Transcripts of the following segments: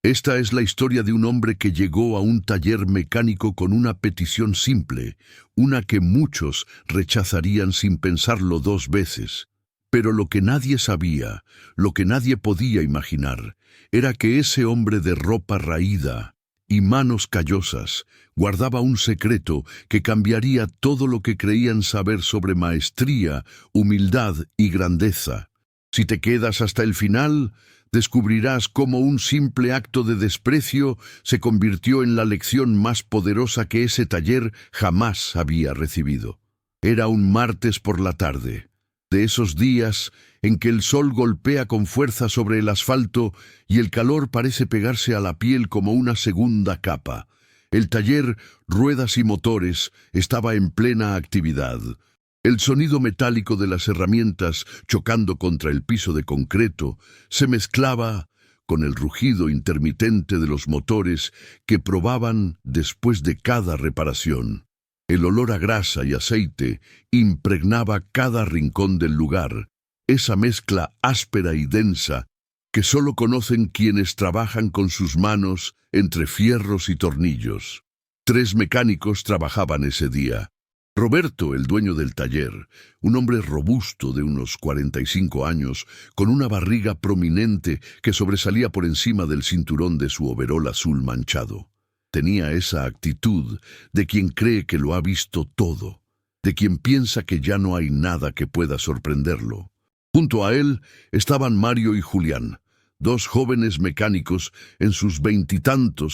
Esta es la historia de un hombre que llegó a un taller mecánico con una petición simple, una que muchos rechazarían sin pensarlo dos veces. Pero lo que nadie sabía, lo que nadie podía imaginar, era que ese hombre de ropa raída y manos callosas guardaba un secreto que cambiaría todo lo que creían saber sobre maestría, humildad y grandeza. Si te quedas hasta el final, descubrirás cómo un simple acto de desprecio se convirtió en la lección más poderosa que ese taller jamás había recibido. Era un martes por la tarde, de esos días en que el sol golpea con fuerza sobre el asfalto y el calor parece pegarse a la piel como una segunda capa. El taller, ruedas y motores, estaba en plena actividad. El sonido metálico de las herramientas chocando contra el piso de concreto se mezclaba con el rugido intermitente de los motores que probaban después de cada reparación. El olor a grasa y aceite impregnaba cada rincón del lugar, esa mezcla áspera y densa que solo conocen quienes trabajan con sus manos entre fierros y tornillos. 3 mecánicos trabajaban ese día. Roberto, el dueño del taller, un hombre robusto de unos 45 años, con una barriga prominente que sobresalía por encima del cinturón de su overol azul manchado. Tenía esa actitud de quien cree que lo ha visto todo, de quien piensa que ya no hay nada que pueda sorprenderlo. Junto a él estaban Mario y Julián, 2 jóvenes mecánicos en sus 20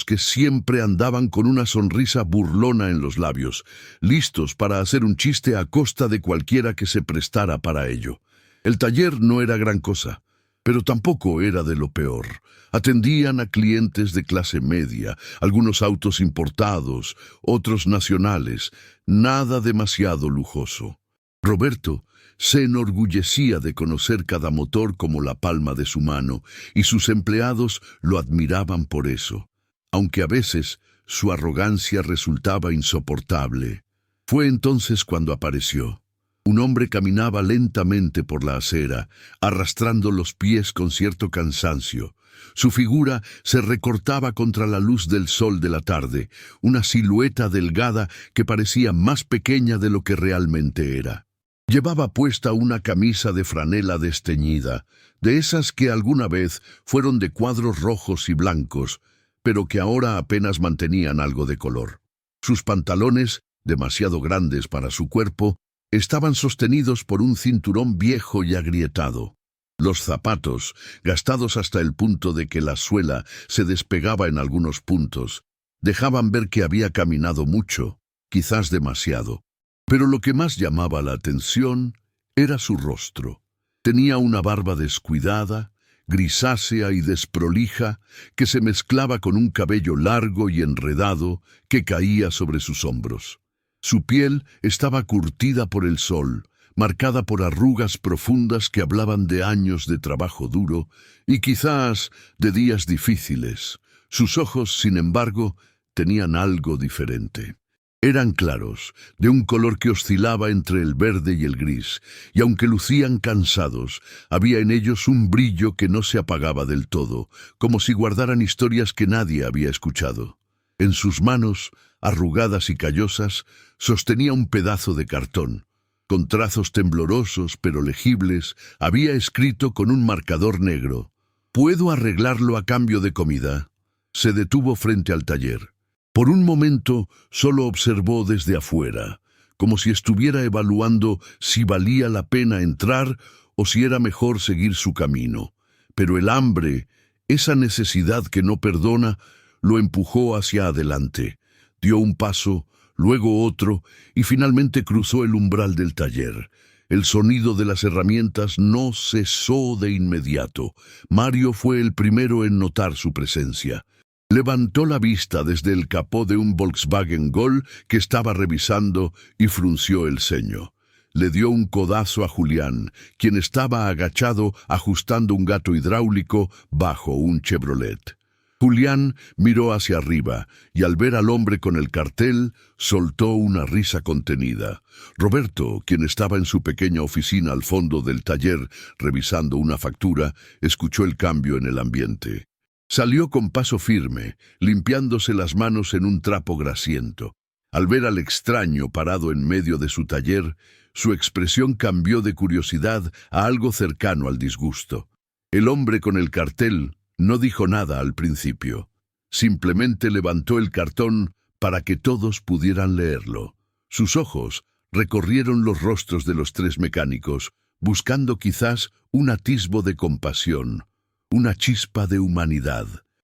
que siempre andaban con una sonrisa burlona en los labios, listos para hacer un chiste a costa de cualquiera que se prestara para ello. El taller no era gran cosa, pero tampoco era de lo peor. Atendían a clientes de clase media, algunos autos importados, otros nacionales, nada demasiado lujoso. Roberto se enorgullecía de conocer cada motor como la palma de su mano, y sus empleados lo admiraban por eso, aunque a veces su arrogancia resultaba insoportable. Fue entonces cuando apareció. Un hombre caminaba lentamente por la acera, arrastrando los pies con cierto cansancio. Su figura se recortaba contra la luz del sol de la tarde, una silueta delgada que parecía más pequeña de lo que realmente era. Llevaba puesta una camisa de franela desteñida, de esas que alguna vez fueron de cuadros rojos y blancos, pero que ahora apenas mantenían algo de color. Sus pantalones, demasiado grandes para su cuerpo, estaban sostenidos por un cinturón viejo y agrietado. Los zapatos, gastados hasta el punto de que la suela se despegaba en algunos puntos, dejaban ver que había caminado mucho, quizás demasiado. Pero lo que más llamaba la atención era su rostro. Tenía una barba descuidada, grisácea y desprolija, que se mezclaba con un cabello largo y enredado que caía sobre sus hombros. Su piel estaba curtida por el sol, marcada por arrugas profundas que hablaban de años de trabajo duro y quizás de días difíciles. Sus ojos, sin embargo, tenían algo diferente. Eran claros, de un color que oscilaba entre el verde y el gris, y aunque lucían cansados, había en ellos un brillo que no se apagaba del todo, como si guardaran historias que nadie había escuchado. En sus manos, arrugadas y callosas, sostenía un pedazo de cartón. Con trazos temblorosos pero legibles, había escrito con un marcador negro: «¿Puedo arreglarlo a cambio de comida?». Se detuvo frente al taller. Por un momento solo observó desde afuera, como si estuviera evaluando si valía la pena entrar o si era mejor seguir su camino. Pero el hambre, esa necesidad que no perdona, lo empujó hacia adelante. Dio un paso, luego otro, y finalmente cruzó el umbral del taller. El sonido de las herramientas no cesó de inmediato. Mario fue el primero en notar su presencia. Levantó la vista desde el capó de un Volkswagen Gol que estaba revisando y frunció el ceño. Le dio un codazo a Julián, quien estaba agachado ajustando un gato hidráulico bajo un Chevrolet. Julián miró hacia arriba y al ver al hombre con el cartel, soltó una risa contenida. Roberto, quien estaba en su pequeña oficina al fondo del taller revisando una factura, escuchó el cambio en el ambiente. Salió con paso firme, limpiándose las manos en un trapo grasiento. Al ver al extraño parado en medio de su taller, su expresión cambió de curiosidad a algo cercano al disgusto. El hombre con el cartel no dijo nada al principio. Simplemente levantó el cartón para que todos pudieran leerlo. Sus ojos recorrieron los rostros de los tres mecánicos, buscando quizás un atisbo de compasión, una chispa de humanidad.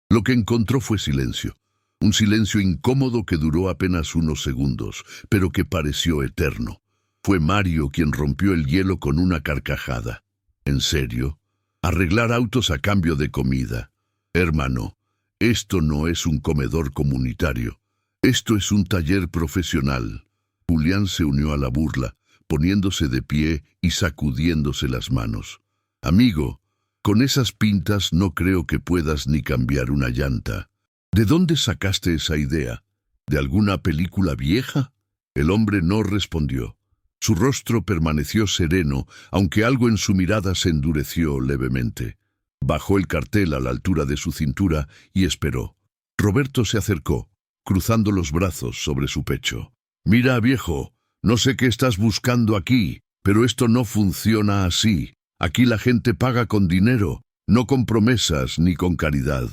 Lo que encontró fue silencio. Un silencio incómodo que duró apenas unos segundos, pero que pareció eterno. Fue Mario quien rompió el hielo con una carcajada. ¿En serio? ¿Arreglar autos a cambio de comida? Hermano, esto no es un comedor comunitario. Esto es un taller profesional. Julián se unió a la burla, poniéndose de pie y sacudiéndose las manos. Amigo, con esas pintas no creo que puedas ni cambiar una llanta. ¿De dónde sacaste esa idea? ¿De alguna película vieja? El hombre no respondió. Su rostro permaneció sereno, aunque algo en su mirada se endureció levemente. Bajó el cartel a la altura de su cintura y esperó. Roberto se acercó, cruzando los brazos sobre su pecho. «Mira, viejo, no sé qué estás buscando aquí, pero esto no funciona así. Aquí la gente paga con dinero, no con promesas ni con caridad.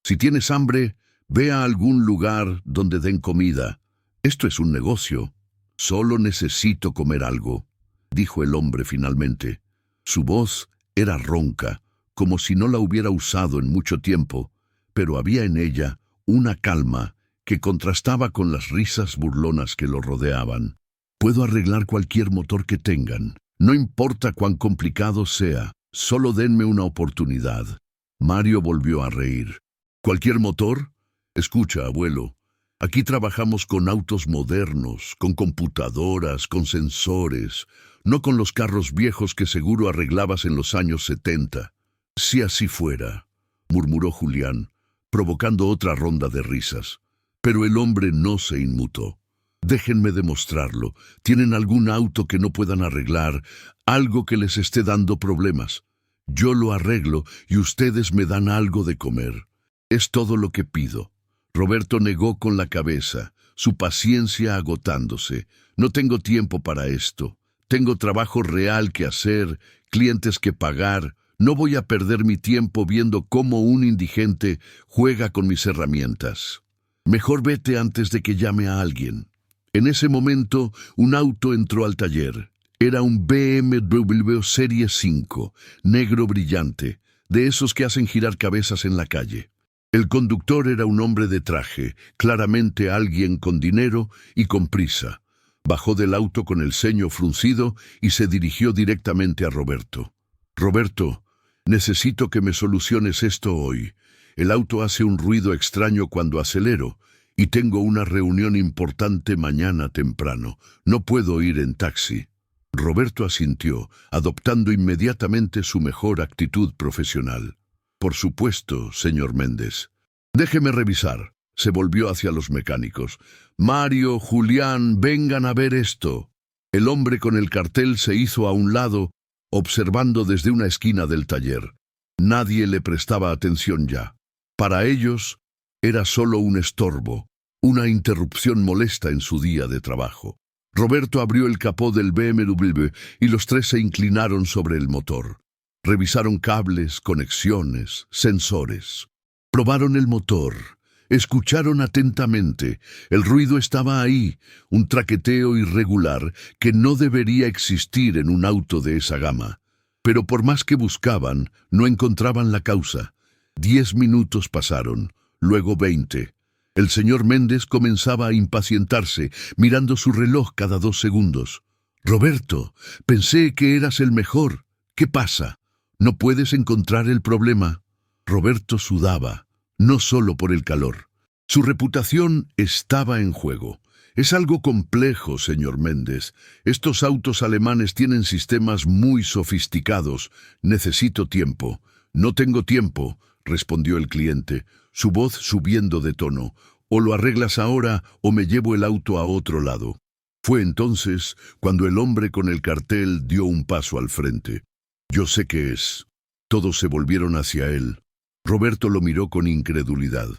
Si tienes hambre, ve a algún lugar donde den comida. Esto es un negocio. Solo necesito comer algo», dijo el hombre finalmente. Su voz era ronca, como si no la hubiera usado en mucho tiempo, pero había en ella una calma que contrastaba con las risas burlonas que lo rodeaban. «Puedo arreglar cualquier motor que tengan. No importa cuán complicado sea, solo denme una oportunidad». Mario volvió a reír. «¿Cualquier motor? Escucha, abuelo. Aquí trabajamos con autos modernos, con computadoras, con sensores, no con los carros viejos que seguro arreglabas en los años 70. Si así fuera», murmuró Julián, provocando otra ronda de risas. Pero el hombre no se inmutó. «Déjenme demostrarlo. ¿Tienen algún auto que no puedan arreglar? Algo que les esté dando problemas. Yo lo arreglo y ustedes me dan algo de comer. Es todo lo que pido». Roberto negó con la cabeza, su paciencia agotándose. «No tengo tiempo para esto. Tengo trabajo real que hacer, clientes que pagar. No voy a perder mi tiempo viendo cómo un indigente juega con mis herramientas. Mejor vete antes de que llame a alguien». En ese momento, un auto entró al taller. Era un BMW Serie 5, negro brillante, de esos que hacen girar cabezas en la calle. El conductor era un hombre de traje, claramente alguien con dinero y con prisa. Bajó del auto con el ceño fruncido y se dirigió directamente a Roberto. «Roberto, necesito que me soluciones esto hoy. El auto hace un ruido extraño cuando acelero y tengo una reunión importante mañana temprano. No puedo ir en taxi». Roberto asintió, adoptando inmediatamente su mejor actitud profesional. «Por supuesto, señor Méndez. Déjeme revisar». Se volvió hacia los mecánicos. «Mario, Julián, vengan a ver esto». El hombre con el cartel se hizo a un lado, observando desde una esquina del taller. Nadie le prestaba atención ya. Para ellos, era solo un estorbo, una interrupción molesta en su día de trabajo. Roberto abrió el capó del BMW y los tres se inclinaron sobre el motor. Revisaron cables, conexiones, sensores. Probaron el motor. Escucharon atentamente. El ruido estaba ahí, un traqueteo irregular que no debería existir en un auto de esa gama. Pero por más que buscaban, no encontraban la causa. 10 minutos pasaron, luego 20. El señor Méndez comenzaba a impacientarse, mirando su reloj cada 2 segundos. «Roberto, pensé que eras el mejor. ¿Qué pasa? ¿No puedes encontrar el problema?» Roberto sudaba, no solo por el calor. Su reputación estaba en juego. «Es algo complejo, señor Méndez. Estos autos alemanes tienen sistemas muy sofisticados. Necesito tiempo». «No tengo tiempo», respondió el cliente, su voz subiendo de tono. «O lo arreglas ahora o me llevo el auto a otro lado». Fue entonces cuando el hombre con el cartel dio un paso al frente. «Yo sé qué es». Todos se volvieron hacia él. Roberto lo miró con incredulidad.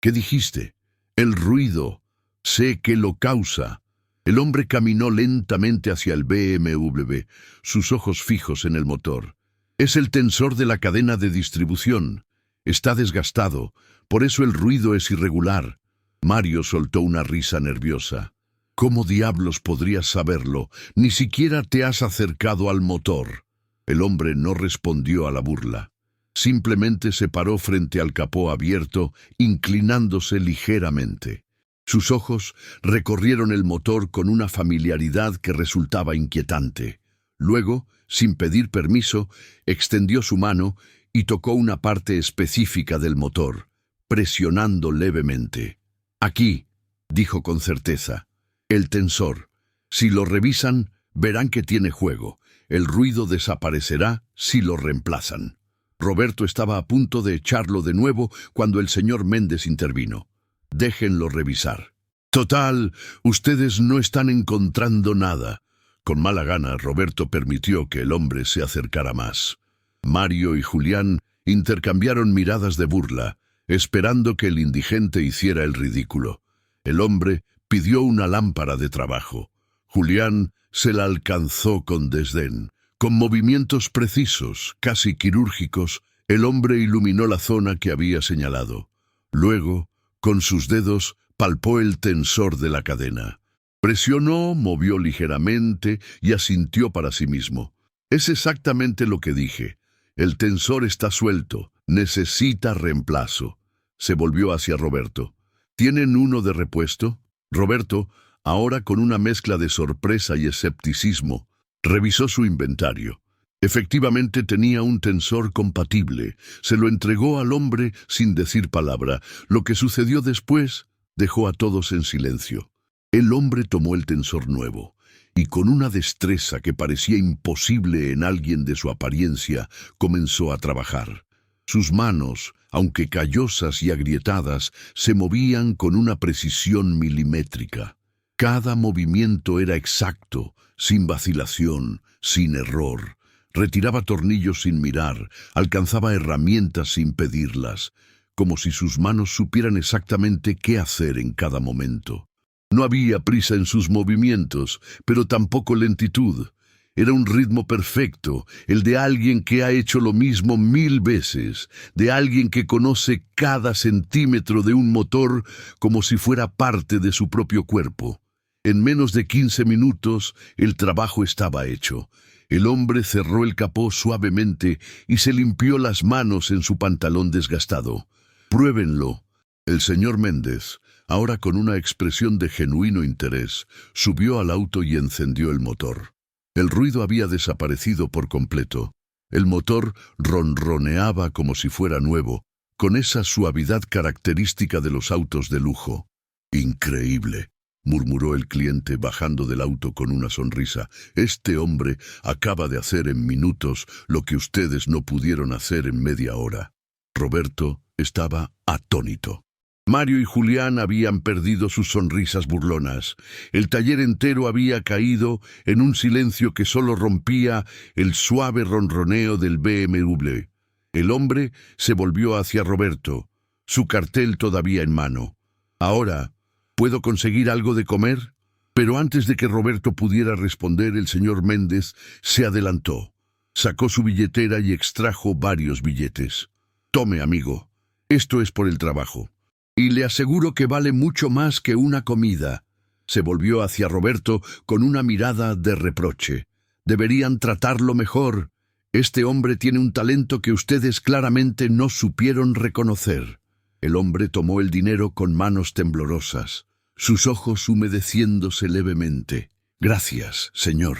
¿Qué dijiste? El ruido. Sé que lo causa. El hombre caminó lentamente hacia el BMW, sus ojos fijos en el motor. Es el tensor de la cadena de distribución. Está desgastado, por eso el ruido es irregular. Mario soltó una risa nerviosa. ¿Cómo diablos podrías saberlo? Ni siquiera te has acercado al motor. El hombre no respondió a la burla. Simplemente se paró frente al capó abierto, inclinándose ligeramente. Sus ojos recorrieron el motor con una familiaridad que resultaba inquietante. Luego, sin pedir permiso, extendió su mano y tocó una parte específica del motor, presionando levemente. «Aquí», dijo con certeza, «el tensor. Si lo revisan, verán que tiene juego. El ruido desaparecerá si lo reemplazan». Roberto estaba a punto de echarlo de nuevo cuando el señor Méndez intervino. «Déjenlo revisar». «Total, ustedes no están encontrando nada». Con mala gana, Roberto permitió que el hombre se acercara más. Mario y Julián intercambiaron miradas de burla, esperando que el indigente hiciera el ridículo. El hombre pidió una lámpara de trabajo. Julián se la alcanzó con desdén. Con movimientos precisos, casi quirúrgicos, el hombre iluminó la zona que había señalado. Luego, con sus dedos, palpó el tensor de la cadena. Presionó, movió ligeramente y asintió para sí mismo. «Es exactamente lo que dije. El tensor está suelto. Necesita reemplazo». Se volvió hacia Roberto. «¿Tienen uno de repuesto?» Roberto, ahora con una mezcla de sorpresa y escepticismo, revisó su inventario. Efectivamente tenía un tensor compatible. Se lo entregó al hombre sin decir palabra. Lo que sucedió después dejó a todos en silencio. El hombre tomó el tensor nuevo y con una destreza que parecía imposible en alguien de su apariencia, comenzó a trabajar. Sus manos, aunque callosas y agrietadas, se movían con una precisión milimétrica. Cada movimiento era exacto, sin vacilación, sin error. Retiraba tornillos sin mirar, alcanzaba herramientas sin pedirlas, como si sus manos supieran exactamente qué hacer en cada momento. No había prisa en sus movimientos, pero tampoco lentitud. Era un ritmo perfecto, el de alguien que ha hecho lo mismo 1000 veces, de alguien que conoce cada centímetro de un motor como si fuera parte de su propio cuerpo. En menos de 15 minutos, el trabajo estaba hecho. El hombre cerró el capó suavemente y se limpió las manos en su pantalón desgastado. «Pruébenlo». El señor Méndez, ahora con una expresión de genuino interés, subió al auto y encendió el motor. El ruido había desaparecido por completo. El motor ronroneaba como si fuera nuevo, con esa suavidad característica de los autos de lujo. «Increíble», murmuró el cliente bajando del auto con una sonrisa. «Este hombre acaba de hacer en minutos lo que ustedes no pudieron hacer en media hora». Roberto estaba atónito. Mario y Julián habían perdido sus sonrisas burlonas. El taller entero había caído en un silencio que solo rompía el suave ronroneo del BMW. El hombre se volvió hacia Roberto, su cartel todavía en mano. «Ahora, ¿puedo conseguir algo de comer?» Pero antes de que Roberto pudiera responder, el señor Méndez se adelantó. Sacó su billetera y extrajo varios billetes. «Tome, amigo. Esto es por el trabajo. Y le aseguro que vale mucho más que una comida». Se volvió hacia Roberto con una mirada de reproche. «Deberían tratarlo mejor. Este hombre tiene un talento que ustedes claramente no supieron reconocer». El hombre tomó el dinero con manos temblorosas, sus ojos humedeciéndose levemente. «Gracias, señor».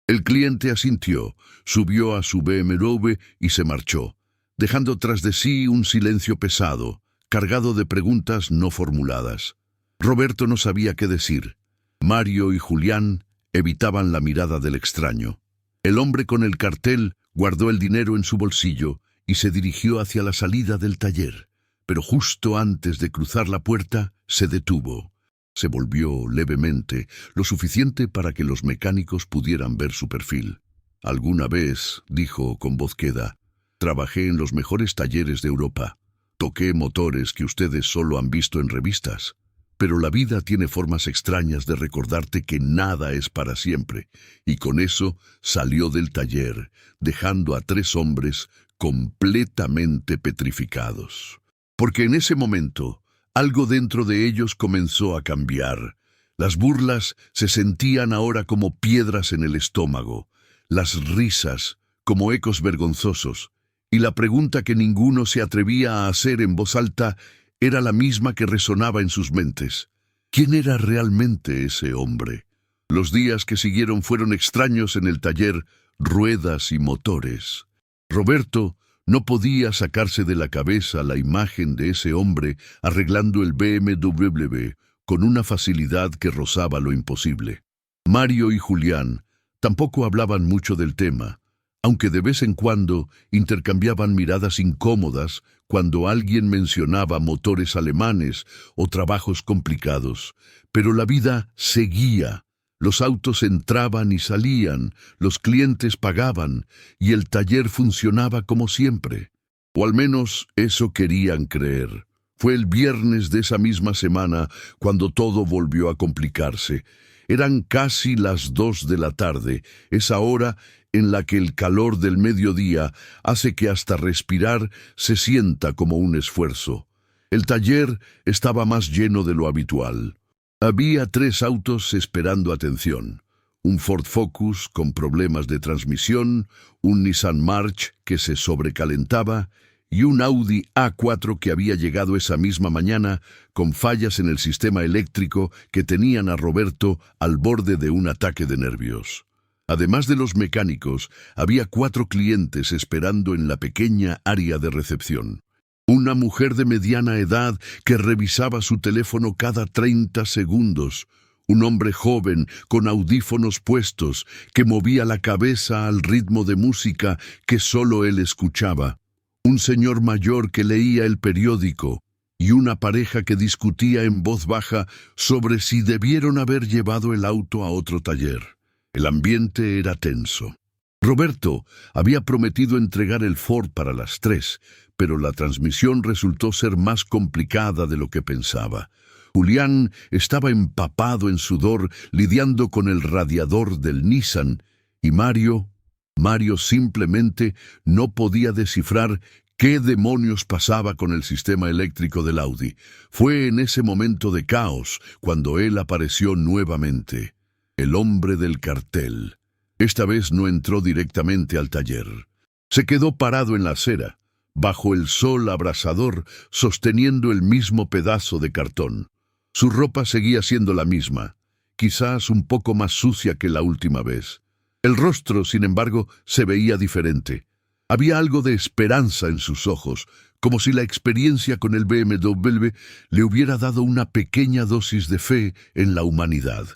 El cliente asintió, subió a su BMW y se marchó, dejando tras de sí un silencio pesado, cargado de preguntas no formuladas. Roberto no sabía qué decir. Mario y Julián evitaban la mirada del extraño. El hombre con el cartel guardó el dinero en su bolsillo y se dirigió hacia la salida del taller, pero justo antes de cruzar la puerta se detuvo. Se volvió levemente, lo suficiente para que los mecánicos pudieran ver su perfil. «Alguna vez», dijo con voz queda, «trabajé en los mejores talleres de Europa. Toqué motores que ustedes solo han visto en revistas. Pero la vida tiene formas extrañas de recordarte que nada es para siempre, y con eso salió del taller, dejando a 3 hombres completamente petrificados. Porque en ese momento, algo dentro de ellos comenzó a cambiar. Las burlas se sentían ahora como piedras en el estómago, las risas como ecos vergonzosos, y la pregunta que ninguno se atrevía a hacer en voz alta era la misma que resonaba en sus mentes. ¿Quién era realmente ese hombre? Los días que siguieron fueron extraños en el taller, ruedas y motores. Roberto no podía sacarse de la cabeza la imagen de ese hombre arreglando el BMW con una facilidad que rozaba lo imposible. Mario y Julián tampoco hablaban mucho del tema, aunque de vez en cuando intercambiaban miradas incómodas cuando alguien mencionaba motores alemanes o trabajos complicados. Pero la vida seguía. Los autos entraban y salían, los clientes pagaban y el taller funcionaba como siempre. O al menos eso querían creer. Fue el viernes de esa misma semana cuando todo volvió a complicarse. Eran casi las 2 de la tarde, esa hora en la que el calor del mediodía hace que hasta respirar se sienta como un esfuerzo. El taller estaba más lleno de lo habitual. Había 3 autos esperando atención. Un Ford Focus con problemas de transmisión, un Nissan March que se sobrecalentaba y un Audi A4 que había llegado esa misma mañana con fallas en el sistema eléctrico que tenían a Roberto al borde de un ataque de nervios. Además de los mecánicos, había 4 clientes esperando en la pequeña área de recepción. Una mujer de mediana edad que revisaba su teléfono cada 30 segundos. Un hombre joven con audífonos puestos que movía la cabeza al ritmo de música que solo él escuchaba. Un señor mayor que leía el periódico y una pareja que discutía en voz baja sobre si debieron haber llevado el auto a otro taller. El ambiente era tenso. Roberto había prometido entregar el Ford para las 3, pero la transmisión resultó ser más complicada de lo que pensaba. Julián estaba empapado en sudor lidiando con el radiador del Nissan y Mario simplemente no podía descifrar qué demonios pasaba con el sistema eléctrico del Audi. Fue en ese momento de caos cuando él apareció nuevamente. El hombre del cartel. Esta vez no entró directamente al taller. Se quedó parado en la acera, bajo el sol abrasador, sosteniendo el mismo pedazo de cartón. Su ropa seguía siendo la misma, quizás un poco más sucia que la última vez. El rostro, sin embargo, se veía diferente. Había algo de esperanza en sus ojos, como si la experiencia con el BMW le hubiera dado una pequeña dosis de fe en la humanidad.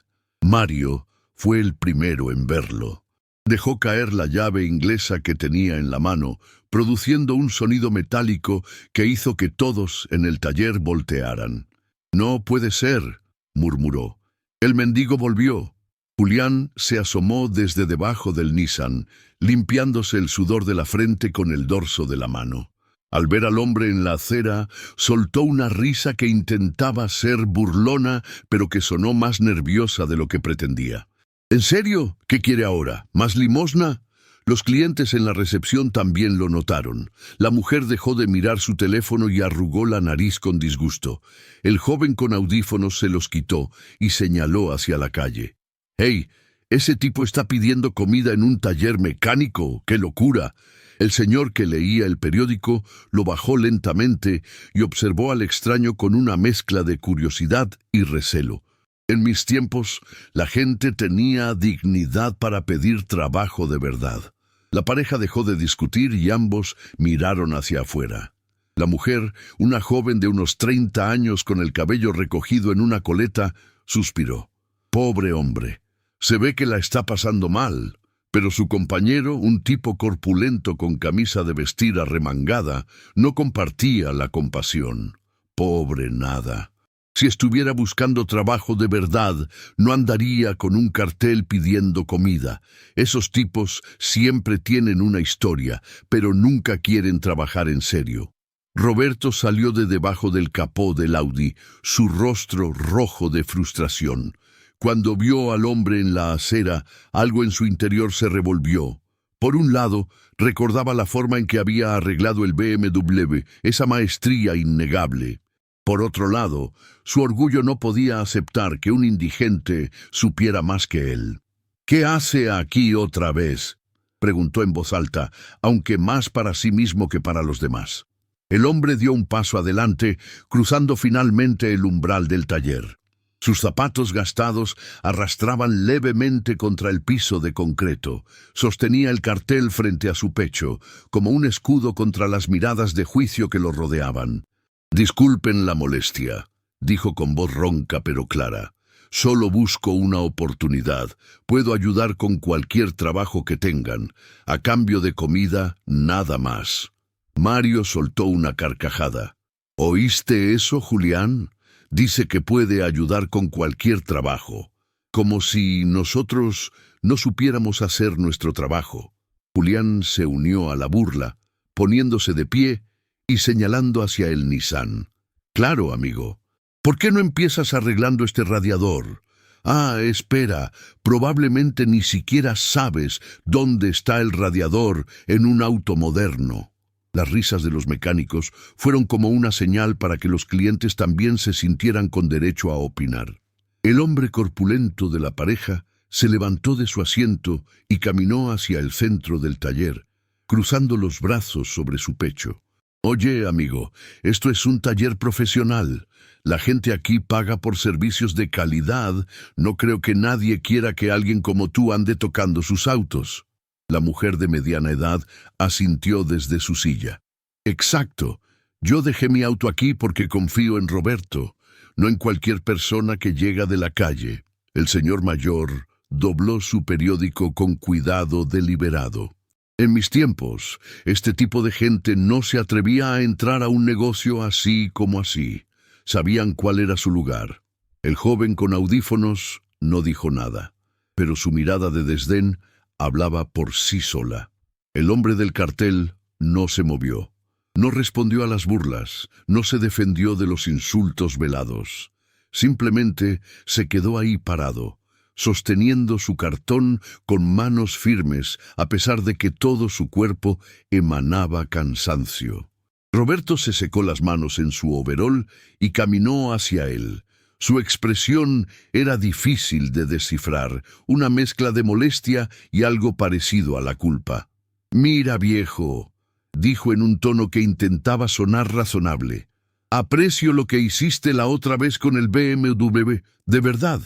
Mario fue el primero en verlo. Dejó caer la llave inglesa que tenía en la mano, produciendo un sonido metálico que hizo que todos en el taller voltearan. «No puede ser», murmuró. El mendigo volvió. Julián se asomó desde debajo del Nissan, limpiándose el sudor de la frente con el dorso de la mano. Al ver al hombre en la acera, soltó una risa que intentaba ser burlona, pero que sonó más nerviosa de lo que pretendía. ¿En serio? ¿Qué quiere ahora? ¿Más limosna? Los clientes en la recepción también lo notaron. La mujer dejó de mirar su teléfono y arrugó la nariz con disgusto. El joven con audífonos se los quitó y señaló hacia la calle. «¡Hey! Ese tipo está pidiendo comida en un taller mecánico. ¡Qué locura!». El señor que leía el periódico lo bajó lentamente y observó al extraño con una mezcla de curiosidad y recelo. En mis tiempos, la gente tenía dignidad para pedir trabajo de verdad. La pareja dejó de discutir y ambos miraron hacia afuera. La mujer, una joven de unos 30 años con el cabello recogido en una coleta, suspiró. «Pobre hombre, se ve que la está pasando mal». Pero su compañero, un tipo corpulento con camisa de vestir arremangada, no compartía la compasión. Pobre nada. Si estuviera buscando trabajo de verdad, no andaría con un cartel pidiendo comida. Esos tipos siempre tienen una historia, pero nunca quieren trabajar en serio. Roberto salió de debajo del capó del Audi, su rostro rojo de frustración. Cuando vio al hombre en la acera, algo en su interior se revolvió. Por un lado, recordaba la forma en que había arreglado el BMW, esa maestría innegable. Por otro lado, su orgullo no podía aceptar que un indigente supiera más que él. «¿Qué hace aquí otra vez?», preguntó en voz alta, aunque más para sí mismo que para los demás. El hombre dio un paso adelante, cruzando finalmente el umbral del taller. Sus zapatos gastados arrastraban levemente contra el piso de concreto. Sostenía el cartel frente a su pecho, como un escudo contra las miradas de juicio que lo rodeaban. «Disculpen la molestia», dijo con voz ronca pero clara. «Solo busco una oportunidad. Puedo ayudar con cualquier trabajo que tengan. A cambio de comida, nada más». Mario soltó una carcajada. «¿Oíste eso, Julián? Dice que puede ayudar con cualquier trabajo. Como si nosotros no supiéramos hacer nuestro trabajo». Julián se unió a la burla, poniéndose de pie y señalando hacia el Nissan. «Claro, amigo. ¿Por qué no empiezas arreglando este radiador? Ah, espera, probablemente ni siquiera sabes dónde está el radiador en un auto moderno». Las risas de los mecánicos fueron como una señal para que los clientes también se sintieran con derecho a opinar. El hombre corpulento de la pareja se levantó de su asiento y caminó hacia el centro del taller, cruzando los brazos sobre su pecho. «Oye, amigo, esto es un taller profesional. La gente aquí paga por servicios de calidad. No creo que nadie quiera que alguien como tú ande tocando sus autos». La mujer de mediana edad asintió desde su silla. «Exacto. Yo dejé mi auto aquí porque confío en Roberto, no en cualquier persona que llega de la calle». El señor mayor dobló su periódico con cuidado deliberado. «En mis tiempos, este tipo de gente no se atrevía a entrar a un negocio así como así. Sabían cuál era su lugar». El joven con audífonos no dijo nada, pero su mirada de desdén hablaba por sí sola. El hombre del cartel no se movió. No respondió a las burlas, no se defendió de los insultos velados. Simplemente se quedó ahí parado, sosteniendo su cartón con manos firmes, a pesar de que todo su cuerpo emanaba cansancio. Roberto se secó las manos en su overol y caminó hacia él. Su expresión era difícil de descifrar, una mezcla de molestia y algo parecido a la culpa. «Mira, viejo», dijo en un tono que intentaba sonar razonable. «Aprecio lo que hiciste la otra vez con el BMW, de verdad.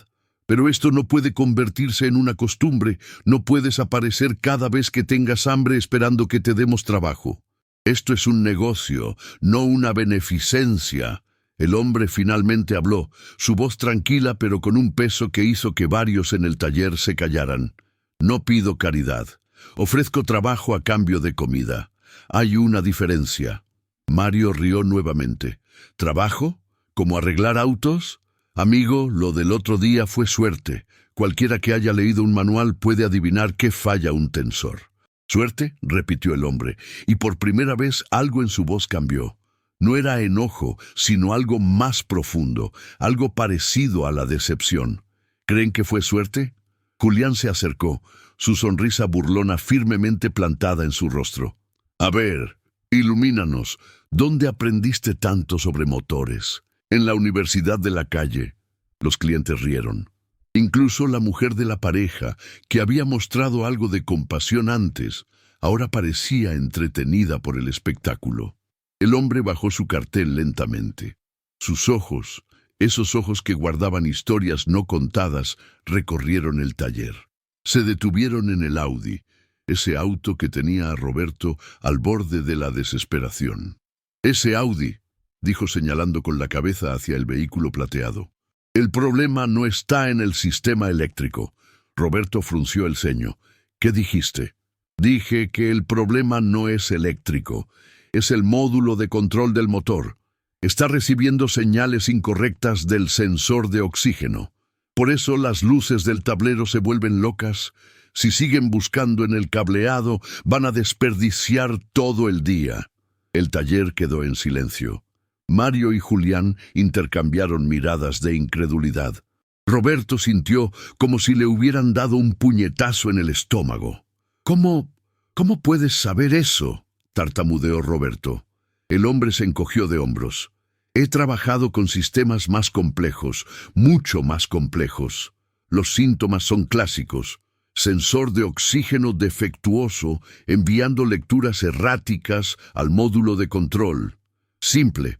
Pero esto no puede convertirse en una costumbre. No puedes aparecer cada vez que tengas hambre esperando que te demos trabajo. Esto es un negocio, no una beneficencia». El hombre finalmente habló, su voz tranquila pero con un peso que hizo que varios en el taller se callaran. «No pido caridad. Ofrezco trabajo a cambio de comida. Hay una diferencia». Mario rió nuevamente. «¿Trabajo? ¿Como arreglar autos? Amigo, lo del otro día fue suerte. Cualquiera que haya leído un manual puede adivinar qué falla un tensor». «¿Suerte?», repitió el hombre, y por primera vez algo en su voz cambió. No era enojo, sino algo más profundo, algo parecido a la decepción. «¿Creen que fue suerte?». Julián se acercó, su sonrisa burlona firmemente plantada en su rostro. «A ver, ilumínanos. ¿Dónde aprendiste tanto sobre motores?». «En la universidad de la calle». Los clientes rieron. Incluso la mujer de la pareja, que había mostrado algo de compasión antes, ahora parecía entretenida por el espectáculo. El hombre bajó su cartel lentamente. Sus ojos, esos ojos que guardaban historias no contadas, recorrieron el taller. Se detuvieron en el Audi, ese auto que tenía a Roberto al borde de la desesperación. «Ese Audi», dijo señalando con la cabeza hacia el vehículo plateado. «El problema no está en el sistema eléctrico». Roberto frunció el ceño. «¿Qué dijiste?». «Dije que el problema no es eléctrico. Es el módulo de control del motor. Está recibiendo señales incorrectas del sensor de oxígeno. Por eso las luces del tablero se vuelven locas. Si siguen buscando en el cableado, van a desperdiciar todo el día». El taller quedó en silencio. Mario y Julián intercambiaron miradas de incredulidad. Roberto sintió como si le hubieran dado un puñetazo en el estómago. ¿Cómo puedes saber eso?, tartamudeó Roberto. El hombre se encogió de hombros. He trabajado con sistemas más complejos, mucho más complejos. Los síntomas son clásicos. Sensor de oxígeno defectuoso enviando lecturas erráticas al módulo de control. Simple,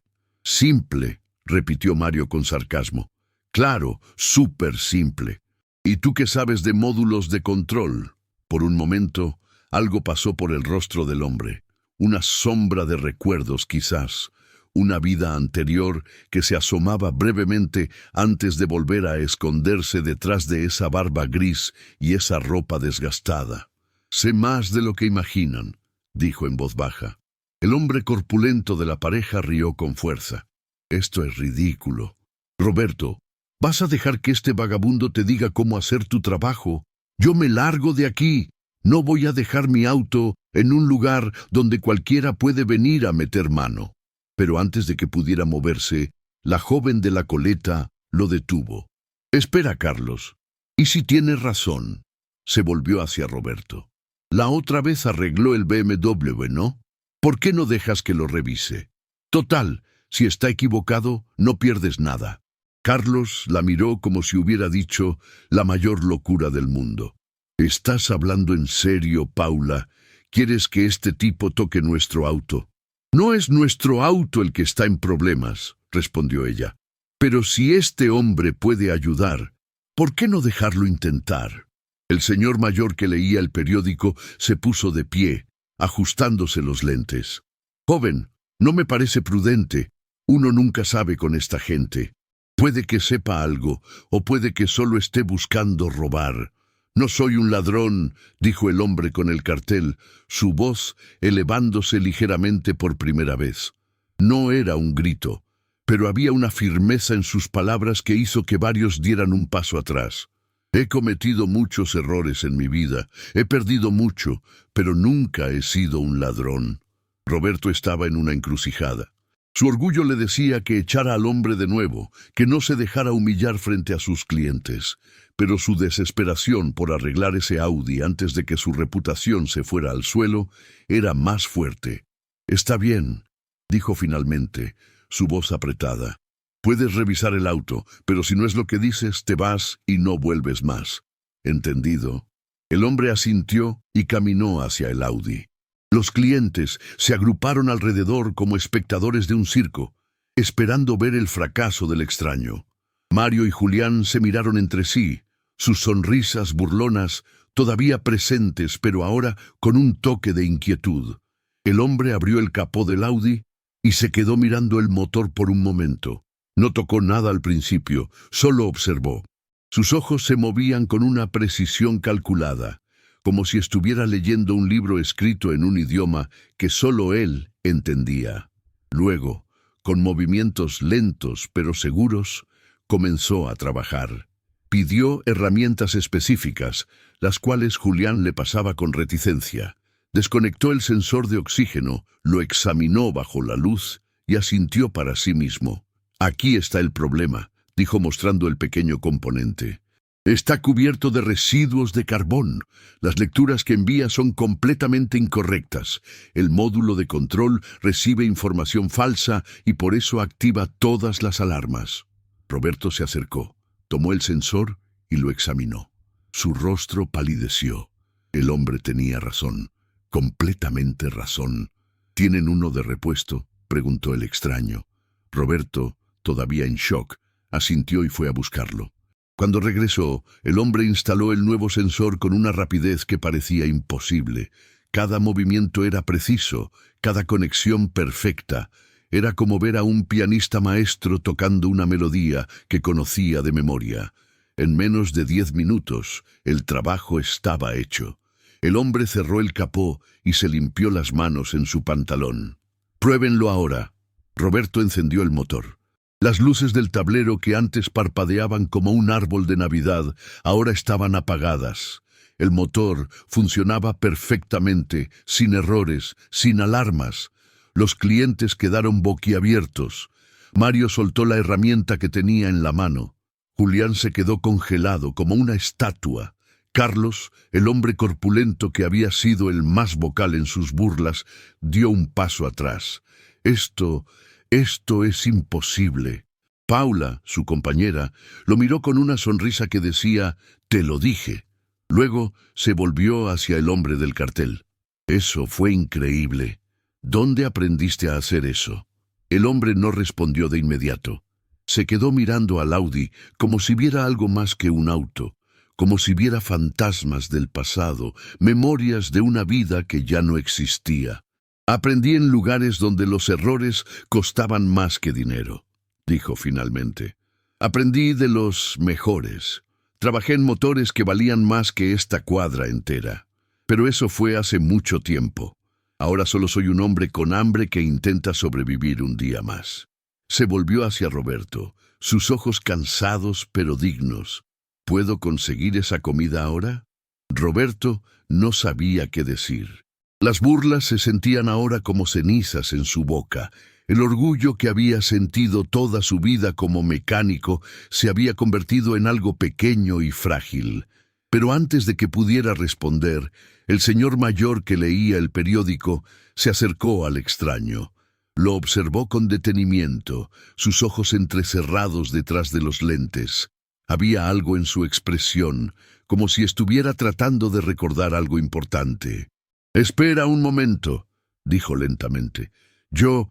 repitió Mario con sarcasmo. Claro, súper simple. ¿Y tú qué sabes de módulos de control? Por un momento, algo pasó por el rostro del hombre. Una sombra de recuerdos, quizás. Una vida anterior que se asomaba brevemente antes de volver a esconderse detrás de esa barba gris y esa ropa desgastada. Sé más de lo que imaginan, dijo en voz baja. El hombre corpulento de la pareja rió con fuerza. Esto es ridículo. Roberto, ¿vas a dejar que este vagabundo te diga cómo hacer tu trabajo? Yo me largo de aquí. No voy a dejar mi auto en un lugar donde cualquiera puede venir a meter mano. Pero antes de que pudiera moverse, la joven de la coleta lo detuvo. Espera, Carlos. ¿Y si tienes razón? Se volvió hacia Roberto. La otra vez arregló el BMW, ¿no? ¿Por qué no dejas que lo revise? Total, si está equivocado, no pierdes nada. Carlos la miró como si hubiera dicho la mayor locura del mundo. ¿Estás hablando en serio, Paula? ¿Quieres que este tipo toque nuestro auto? No es nuestro auto el que está en problemas, respondió ella. Pero si este hombre puede ayudar, ¿por qué no dejarlo intentar? El señor mayor que leía el periódico se puso de pie, ajustándose los lentes. Joven, no me parece prudente. Uno nunca sabe con esta gente. Puede que sepa algo, o puede que solo esté buscando robar. No soy un ladrón, dijo el hombre con el cartel, su voz elevándose ligeramente por primera vez. No era un grito, pero había una firmeza en sus palabras que hizo que varios dieran un paso atrás. He cometido muchos errores en mi vida, he perdido mucho, pero nunca he sido un ladrón. Roberto estaba en una encrucijada. Su orgullo le decía que echara al hombre de nuevo, que no se dejara humillar frente a sus clientes. Pero su desesperación por arreglar ese Audi antes de que su reputación se fuera al suelo era más fuerte. Está bien, dijo finalmente, su voz apretada. Puedes revisar el auto, pero si no es lo que dices, te vas y no vuelves más. ¿Entendido? El hombre asintió y caminó hacia el Audi. Los clientes se agruparon alrededor como espectadores de un circo, esperando ver el fracaso del extraño. Mario y Julián se miraron entre sí, sus sonrisas burlonas todavía presentes, pero ahora con un toque de inquietud. El hombre abrió el capó del Audi y se quedó mirando el motor por un momento. No tocó nada al principio, solo observó. Sus ojos se movían con una precisión calculada, como si estuviera leyendo un libro escrito en un idioma que solo él entendía. Luego, con movimientos lentos pero seguros, comenzó a trabajar. Pidió herramientas específicas, las cuales Julián le pasaba con reticencia. Desconectó el sensor de oxígeno, lo examinó bajo la luz y asintió para sí mismo. Aquí está el problema, dijo mostrando el pequeño componente. Está cubierto de residuos de carbón. Las lecturas que envía son completamente incorrectas. El módulo de control recibe información falsa y por eso activa todas las alarmas. Roberto se acercó, tomó el sensor y lo examinó. Su rostro palideció. El hombre tenía razón, completamente razón. ¿Tienen uno de repuesto?, preguntó el extraño. Roberto, todavía en shock, asintió y fue a buscarlo. Cuando regresó, el hombre instaló el nuevo sensor con una rapidez que parecía imposible. Cada movimiento era preciso, cada conexión perfecta. Era como ver a un pianista maestro tocando una melodía que conocía de memoria. En menos de 10 minutos, el trabajo estaba hecho. El hombre cerró el capó y se limpió las manos en su pantalón. «Pruébenlo ahora». Roberto encendió el motor. Las luces del tablero que antes parpadeaban como un árbol de Navidad, ahora estaban apagadas. El motor funcionaba perfectamente, sin errores, sin alarmas. Los clientes quedaron boquiabiertos. Mario soltó la herramienta que tenía en la mano. Julián se quedó congelado como una estatua. Carlos, el hombre corpulento que había sido el más vocal en sus burlas, dio un paso atrás. Esto es imposible. Paula, su compañera, lo miró con una sonrisa que decía, «Te lo dije». Luego se volvió hacia el hombre del cartel. «Eso fue increíble. ¿Dónde aprendiste a hacer eso?» El hombre no respondió de inmediato. Se quedó mirando al Audi como si viera algo más que un auto, como si viera fantasmas del pasado, memorias de una vida que ya no existía. «Aprendí en lugares donde los errores costaban más que dinero», dijo finalmente. «Aprendí de los mejores. Trabajé en motores que valían más que esta cuadra entera. Pero eso fue hace mucho tiempo. Ahora solo soy un hombre con hambre que intenta sobrevivir un día más». Se volvió hacia Roberto, sus ojos cansados pero dignos. «¿Puedo conseguir esa comida ahora?» Roberto no sabía qué decir. Las burlas se sentían ahora como cenizas en su boca. El orgullo que había sentido toda su vida como mecánico se había convertido en algo pequeño y frágil. Pero antes de que pudiera responder, el señor mayor que leía el periódico se acercó al extraño. Lo observó con detenimiento, sus ojos entrecerrados detrás de los lentes. Había algo en su expresión, como si estuviera tratando de recordar algo importante. «Espera un momento», dijo lentamente. Yo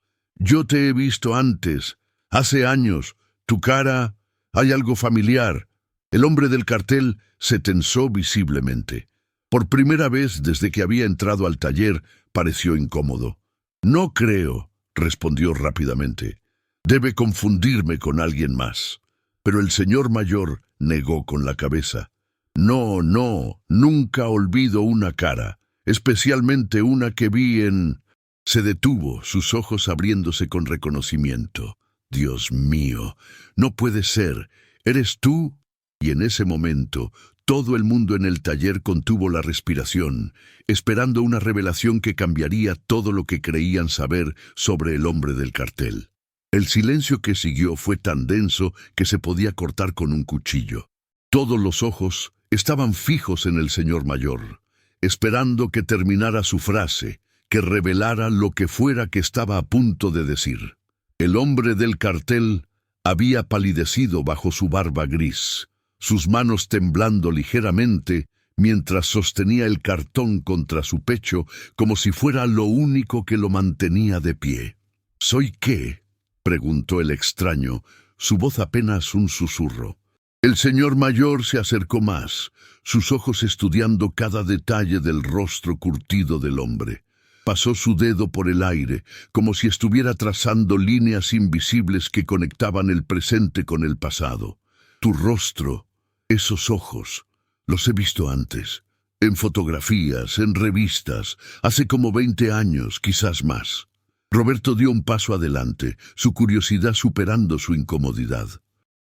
te he visto antes, hace años. Tu cara, hay algo familiar». El hombre del cartel se tensó visiblemente. Por primera vez desde que había entrado al taller, pareció incómodo. «No creo», respondió rápidamente. «Debe confundirme con alguien más». Pero el señor mayor negó con la cabeza. «No, nunca olvido una cara, especialmente una que vi en...» Se detuvo, sus ojos abriéndose con reconocimiento. «Dios mío, no puede ser. ¿Eres tú?» Y en ese momento, todo el mundo en el taller contuvo la respiración, esperando una revelación que cambiaría todo lo que creían saber sobre el hombre del cartel. El silencio que siguió fue tan denso que se podía cortar con un cuchillo. Todos los ojos estaban fijos en el señor mayor, esperando que terminara su frase, que revelara lo que fuera que estaba a punto de decir. El hombre del cartel había palidecido bajo su barba gris, sus manos temblando ligeramente mientras sostenía el cartón contra su pecho como si fuera lo único que lo mantenía de pie. «¿Soy qué?», preguntó el extraño, su voz apenas un susurro. El señor mayor se acercó más, sus ojos estudiando cada detalle del rostro curtido del hombre. Pasó su dedo por el aire, como si estuviera trazando líneas invisibles que conectaban el presente con el pasado. «Tu rostro, esos ojos, los he visto antes, en fotografías, en revistas, hace como 20 años, quizás más». Roberto dio un paso adelante, su curiosidad superando su incomodidad.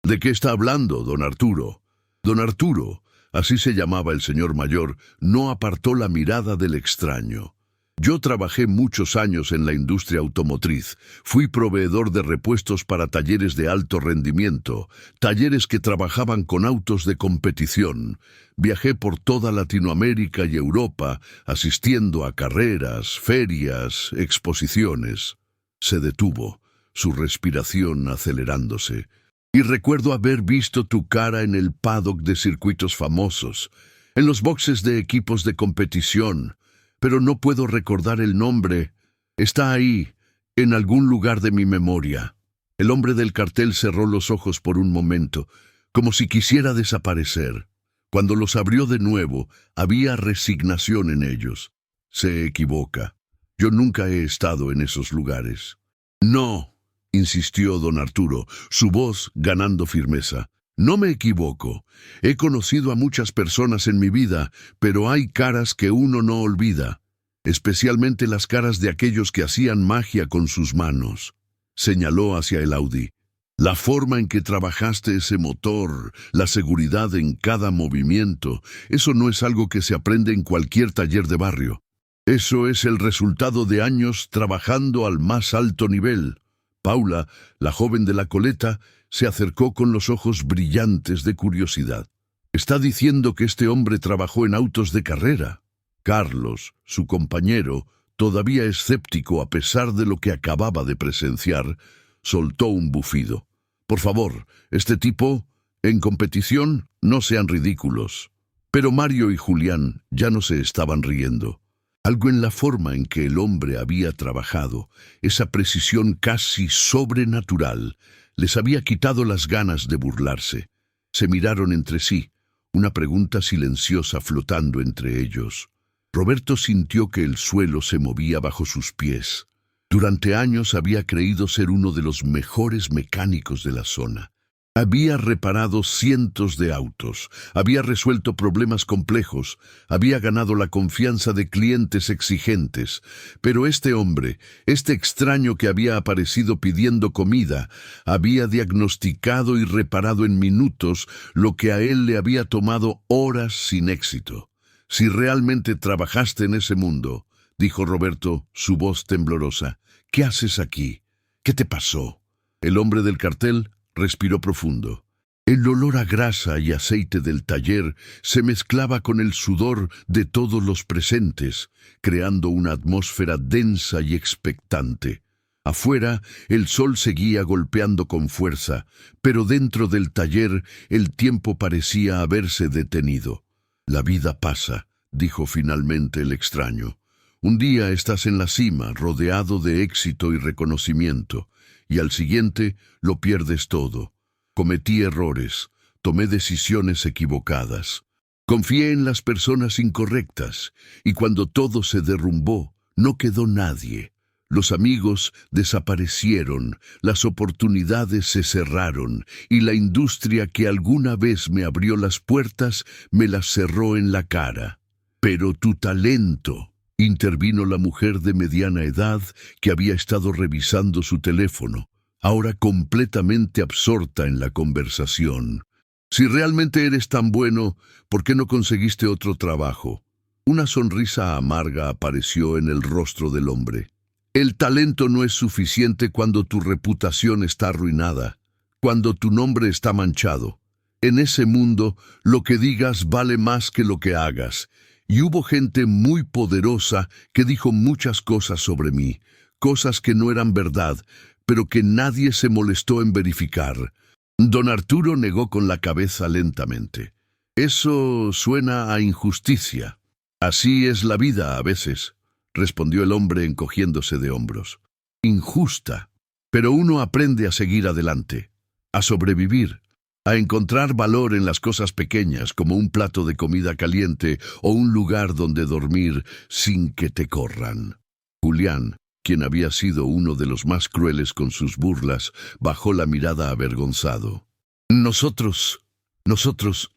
«¿De qué está hablando, don Arturo?» Don Arturo, así se llamaba el señor mayor, no apartó la mirada del extraño. «Yo trabajé muchos años en la industria automotriz. Fui proveedor de repuestos para talleres de alto rendimiento, talleres que trabajaban con autos de competición. Viajé por toda Latinoamérica y Europa, asistiendo a carreras, ferias, exposiciones». Se detuvo, su respiración acelerándose. «Y recuerdo haber visto tu cara en el paddock de circuitos famosos, en los boxes de equipos de competición, pero no puedo recordar el nombre. Está ahí, en algún lugar de mi memoria». El hombre del cartel cerró los ojos por un momento, como si quisiera desaparecer. Cuando los abrió de nuevo, había resignación en ellos. «Se equivoca. Yo nunca he estado en esos lugares». «No», insistió don Arturo, su voz ganando firmeza. «No me equivoco. He conocido a muchas personas en mi vida, pero hay caras que uno no olvida, especialmente las caras de aquellos que hacían magia con sus manos». Señaló hacia el Audi. «La forma en que trabajaste ese motor, la seguridad en cada movimiento, eso no es algo que se aprende en cualquier taller de barrio». Eso es el resultado de años trabajando al más alto nivel. Paula, la joven de la coleta, se acercó con los ojos brillantes de curiosidad. Está diciendo que este hombre trabajó en autos de carrera. Carlos, su compañero, todavía escéptico a pesar de lo que acababa de presenciar, soltó un bufido. Por favor, este tipo, en competición, no sean ridículos. Pero Mario y Julián ya no se estaban riendo. Algo en la forma en que el hombre había trabajado, esa precisión casi sobrenatural, les había quitado las ganas de burlarse. Se miraron entre sí, una pregunta silenciosa flotando entre ellos. Roberto sintió que el suelo se movía bajo sus pies. Durante años había creído ser uno de los mejores mecánicos de la zona. Había reparado cientos de autos, había resuelto problemas complejos, había ganado la confianza de clientes exigentes, pero este hombre, este extraño que había aparecido pidiendo comida, había diagnosticado y reparado en minutos lo que a él le había tomado horas sin éxito. Si realmente trabajaste en ese mundo, dijo Roberto, su voz temblorosa, ¿qué haces aquí? ¿Qué te pasó? El hombre del cartel respiró profundo. El olor a grasa y aceite del taller se mezclaba con el sudor de todos los presentes, creando una atmósfera densa y expectante. Afuera, el sol seguía golpeando con fuerza, pero dentro del taller el tiempo parecía haberse detenido. La vida pasa, dijo finalmente el extraño. Un día estás en la cima, rodeado de éxito y reconocimiento, y al siguiente lo pierdes todo. Cometí errores, tomé decisiones equivocadas, confié en las personas incorrectas, y cuando todo se derrumbó, no quedó nadie. Los amigos desaparecieron, las oportunidades se cerraron, y la industria que alguna vez me abrió las puertas me las cerró en la cara. Pero tu talento, intervino la mujer de mediana edad que había estado revisando su teléfono, ahora completamente absorta en la conversación. Si realmente eres tan bueno, ¿por qué no conseguiste otro trabajo? Una sonrisa amarga apareció en el rostro del hombre. El talento no es suficiente cuando tu reputación está arruinada, cuando tu nombre está manchado. En ese mundo, lo que digas vale más que lo que hagas. Y hubo gente muy poderosa que dijo muchas cosas sobre mí, cosas que no eran verdad, pero que nadie se molestó en verificar. Don Arturo negó con la cabeza lentamente. Eso suena a injusticia. Así es la vida a veces, respondió el hombre encogiéndose de hombros. Injusta, pero uno aprende a seguir adelante, a sobrevivir, a encontrar valor en las cosas pequeñas como un plato de comida caliente o un lugar donde dormir sin que te corran. Julián, quien había sido uno de los más crueles con sus burlas, bajó la mirada avergonzado. Nosotros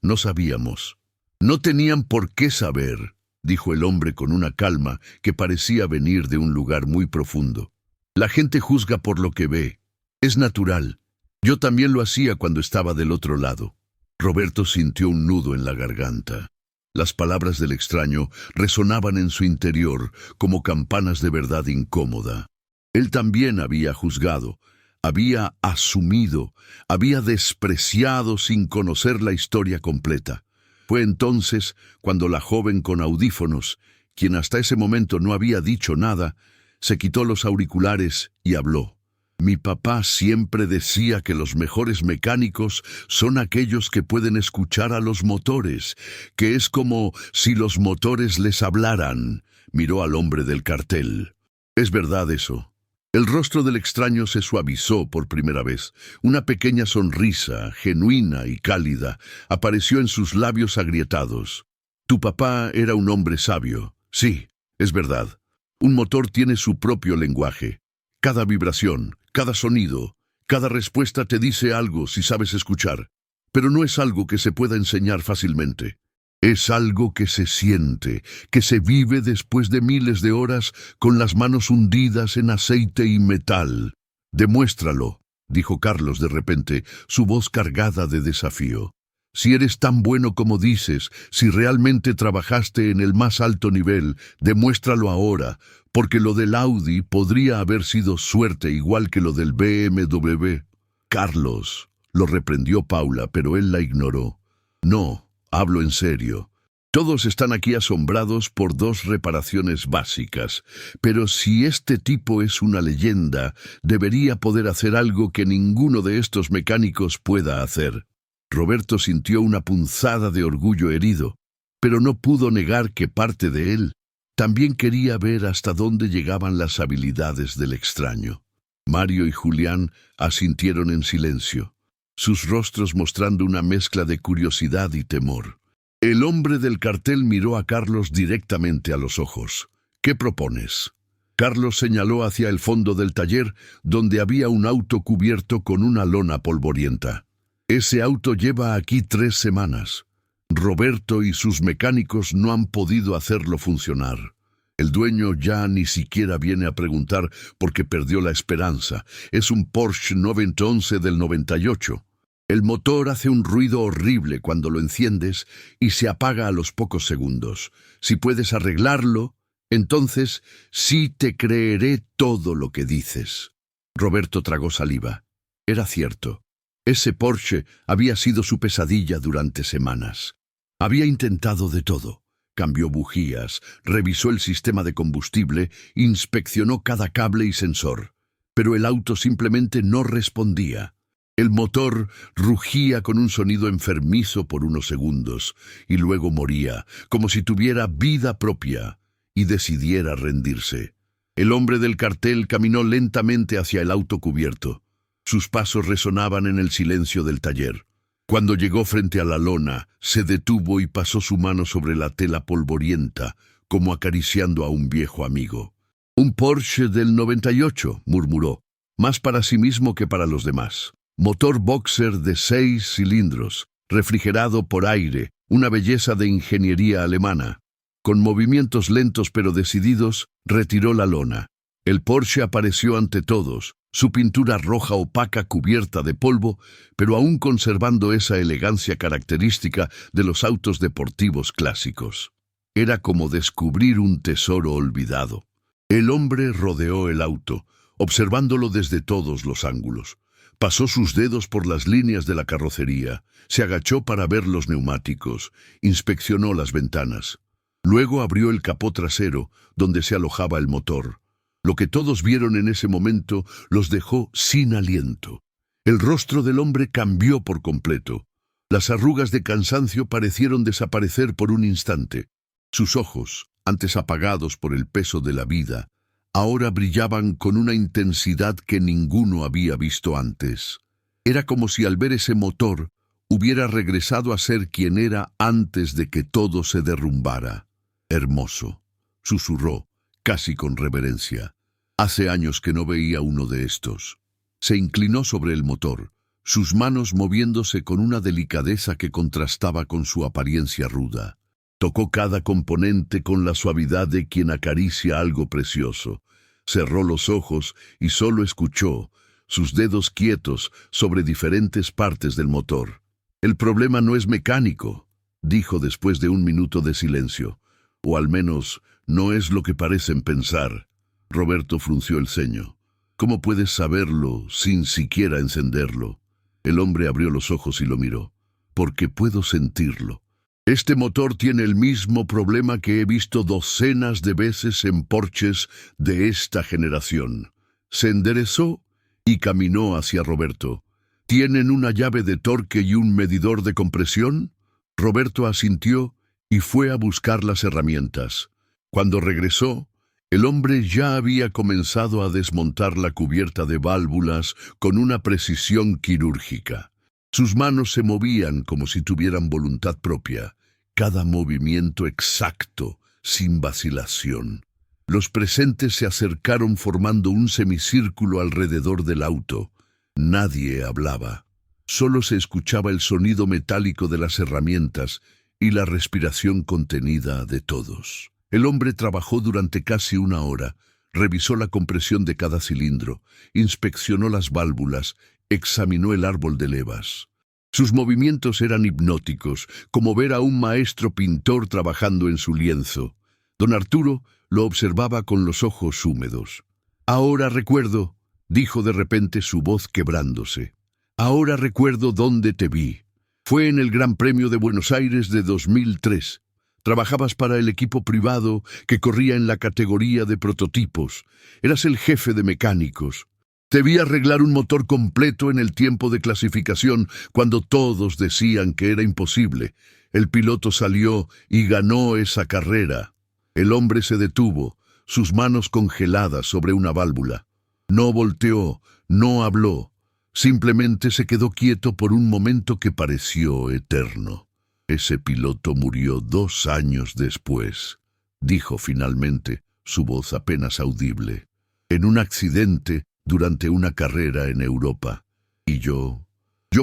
no sabíamos. No tenían por qué saber, dijo el hombre con una calma que parecía venir de un lugar muy profundo. La gente juzga por lo que ve. Es natural. Yo también lo hacía cuando estaba del otro lado. Roberto sintió un nudo en la garganta. Las palabras del extraño resonaban en su interior como campanas de verdad incómoda. Él también había juzgado, había asumido, había despreciado sin conocer la historia completa. Fue entonces cuando la joven con audífonos, quien hasta ese momento no había dicho nada, se quitó los auriculares y habló. Mi papá siempre decía que los mejores mecánicos son aquellos que pueden escuchar a los motores, que es como si los motores les hablaran. Miró al hombre del cartel. ¿Es verdad eso? El rostro del extraño se suavizó por primera vez. Una pequeña sonrisa, genuina y cálida, apareció en sus labios agrietados. Tu papá era un hombre sabio. Sí, es verdad. Un motor tiene su propio lenguaje. Cada vibración, cada sonido, cada respuesta te dice algo si sabes escuchar, pero no es algo que se pueda enseñar fácilmente. Es algo que se siente, que se vive después de miles de horas con las manos hundidas en aceite y metal. Demuéstralo, dijo Carlos de repente, su voz cargada de desafío. Si eres tan bueno como dices, si realmente trabajaste en el más alto nivel, demuéstralo ahora, porque lo del Audi podría haber sido suerte igual que lo del BMW. Carlos, lo reprendió Paula, pero él la ignoró. No, hablo en serio. Todos están aquí asombrados por dos reparaciones básicas, pero si este tipo es una leyenda, debería poder hacer algo que ninguno de estos mecánicos pueda hacer. Roberto sintió una punzada de orgullo herido, pero no pudo negar que parte de él también quería ver hasta dónde llegaban las habilidades del extraño. Mario y Julián asintieron en silencio, sus rostros mostrando una mezcla de curiosidad y temor. El hombre del cartel miró a Carlos directamente a los ojos. ¿Qué propones? Carlos señaló hacia el fondo del taller, donde había un auto cubierto con una lona polvorienta. Ese auto lleva aquí 3 semanas. Roberto y sus mecánicos no han podido hacerlo funcionar. El dueño ya ni siquiera viene a preguntar porque perdió la esperanza. Es un Porsche 911 del 98. El motor hace un ruido horrible cuando lo enciendes y se apaga a los pocos segundos. Si puedes arreglarlo, entonces sí te creeré todo lo que dices. Roberto tragó saliva. Era cierto. Ese Porsche había sido su pesadilla durante semanas. Había intentado de todo. Cambió bujías, revisó el sistema de combustible, inspeccionó cada cable y sensor. Pero el auto simplemente no respondía. El motor rugía con un sonido enfermizo por unos segundos y luego moría, como si tuviera vida propia y decidiera rendirse. El hombre del cartel caminó lentamente hacia el auto cubierto. Sus pasos resonaban en el silencio del taller. Cuando llegó frente a la lona, se detuvo y pasó su mano sobre la tela polvorienta, como acariciando a un viejo amigo. «Un Porsche del 98», murmuró, más para sí mismo que para los demás. Motor boxer de 6 cilindros, refrigerado por aire, una belleza de ingeniería alemana. Con movimientos lentos pero decididos, retiró la lona. El Porsche apareció ante todos, su pintura roja opaca cubierta de polvo, pero aún conservando esa elegancia característica de los autos deportivos clásicos. Era como descubrir un tesoro olvidado. El hombre rodeó el auto, observándolo desde todos los ángulos. Pasó sus dedos por las líneas de la carrocería, se agachó para ver los neumáticos, inspeccionó las ventanas. Luego abrió el capó trasero, donde se alojaba el motor. Lo que todos vieron en ese momento los dejó sin aliento. El rostro del hombre cambió por completo. Las arrugas de cansancio parecieron desaparecer por un instante. Sus ojos, antes apagados por el peso de la vida, ahora brillaban con una intensidad que ninguno había visto antes. Era como si al ver ese motor hubiera regresado a ser quien era antes de que todo se derrumbara. «Hermoso», susurró, casi con reverencia. Hace años que no veía uno de estos. Se inclinó sobre el motor, sus manos moviéndose con una delicadeza que contrastaba con su apariencia ruda. Tocó cada componente con la suavidad de quien acaricia algo precioso. Cerró los ojos y solo escuchó, sus dedos quietos sobre diferentes partes del motor. «El problema no es mecánico», dijo después de un minuto de silencio. «O al menos no es lo que parecen pensar». Roberto frunció el ceño. «¿Cómo puedes saberlo sin siquiera encenderlo?» El hombre abrió los ojos y lo miró. «Porque puedo sentirlo. Este motor tiene el mismo problema que he visto docenas de veces en Porsches de esta generación». Se enderezó y caminó hacia Roberto. «¿Tienen una llave de torque y un medidor de compresión?» Roberto asintió y fue a buscar las herramientas. Cuando regresó, el hombre ya había comenzado a desmontar la cubierta de válvulas con una precisión quirúrgica. Sus manos se movían como si tuvieran voluntad propia, cada movimiento exacto, sin vacilación. Los presentes se acercaron formando un semicírculo alrededor del auto. Nadie hablaba. Solo se escuchaba el sonido metálico de las herramientas y la respiración contenida de todos. El hombre trabajó durante casi 1 hora, revisó la compresión de cada cilindro, inspeccionó las válvulas, examinó el árbol de levas. Sus movimientos eran hipnóticos, como ver a un maestro pintor trabajando en su lienzo. Don Arturo lo observaba con los ojos húmedos. «Ahora recuerdo», dijo de repente su voz quebrándose. «Ahora recuerdo dónde te vi. Fue en el Gran Premio de Buenos Aires de 2003. Trabajabas para el equipo privado que corría en la categoría de prototipos. Eras el jefe de mecánicos. Te vi arreglar un motor completo en el tiempo de clasificación cuando todos decían que era imposible. El piloto salió y ganó esa carrera. El hombre se detuvo, sus manos congeladas sobre una válvula. No volteó, no habló. Simplemente se quedó quieto por un momento que pareció eterno. Ese piloto murió 2 años después, dijo finalmente, su voz apenas audible, en un accidente durante una carrera en Europa. Y yo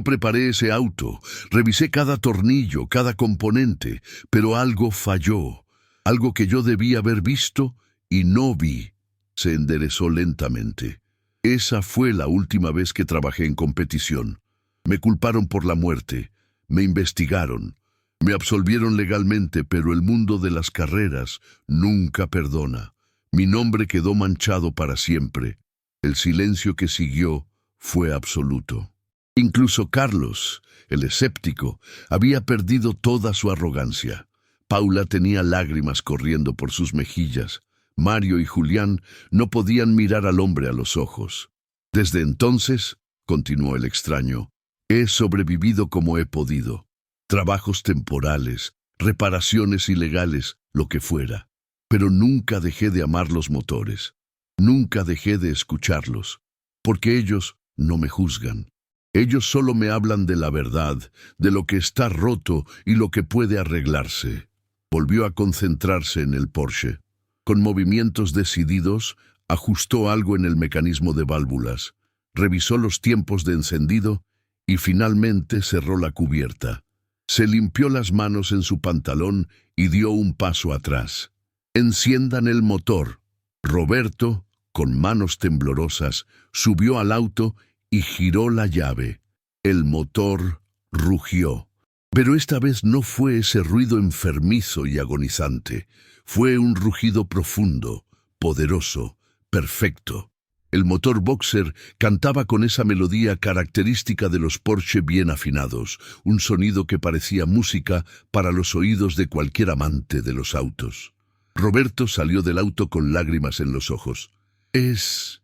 preparé ese auto, revisé cada tornillo, cada componente, pero algo falló, algo que yo debía haber visto y no vi. Se enderezó lentamente. Esa fue la última vez que trabajé en competición. Me culparon por la muerte, me investigaron, me absolvieron legalmente, pero el mundo de las carreras nunca perdona. Mi nombre quedó manchado para siempre. El silencio que siguió fue absoluto. Incluso Carlos, el escéptico, había perdido toda su arrogancia. Paula tenía lágrimas corriendo por sus mejillas. Mario y Julián no podían mirar al hombre a los ojos. Desde entonces, continuó el extraño, he sobrevivido como he podido. Trabajos temporales, reparaciones ilegales, lo que fuera. Pero nunca dejé de amar los motores. Nunca dejé de escucharlos. Porque ellos no me juzgan. Ellos solo me hablan de la verdad, de lo que está roto y lo que puede arreglarse. Volvió a concentrarse en el Porsche. Con movimientos decididos, ajustó algo en el mecanismo de válvulas, revisó los tiempos de encendido y finalmente cerró la cubierta. Se limpió las manos en su pantalón y dio un paso atrás. «Enciendan el motor». Roberto, con manos temblorosas, subió al auto y giró la llave. El motor rugió. Pero esta vez no fue ese ruido enfermizo y agonizante. Fue un rugido profundo, poderoso, perfecto. El motor Boxer cantaba con esa melodía característica de los Porsche bien afinados, un sonido que parecía música para los oídos de cualquier amante de los autos. Roberto salió del auto con lágrimas en los ojos. Es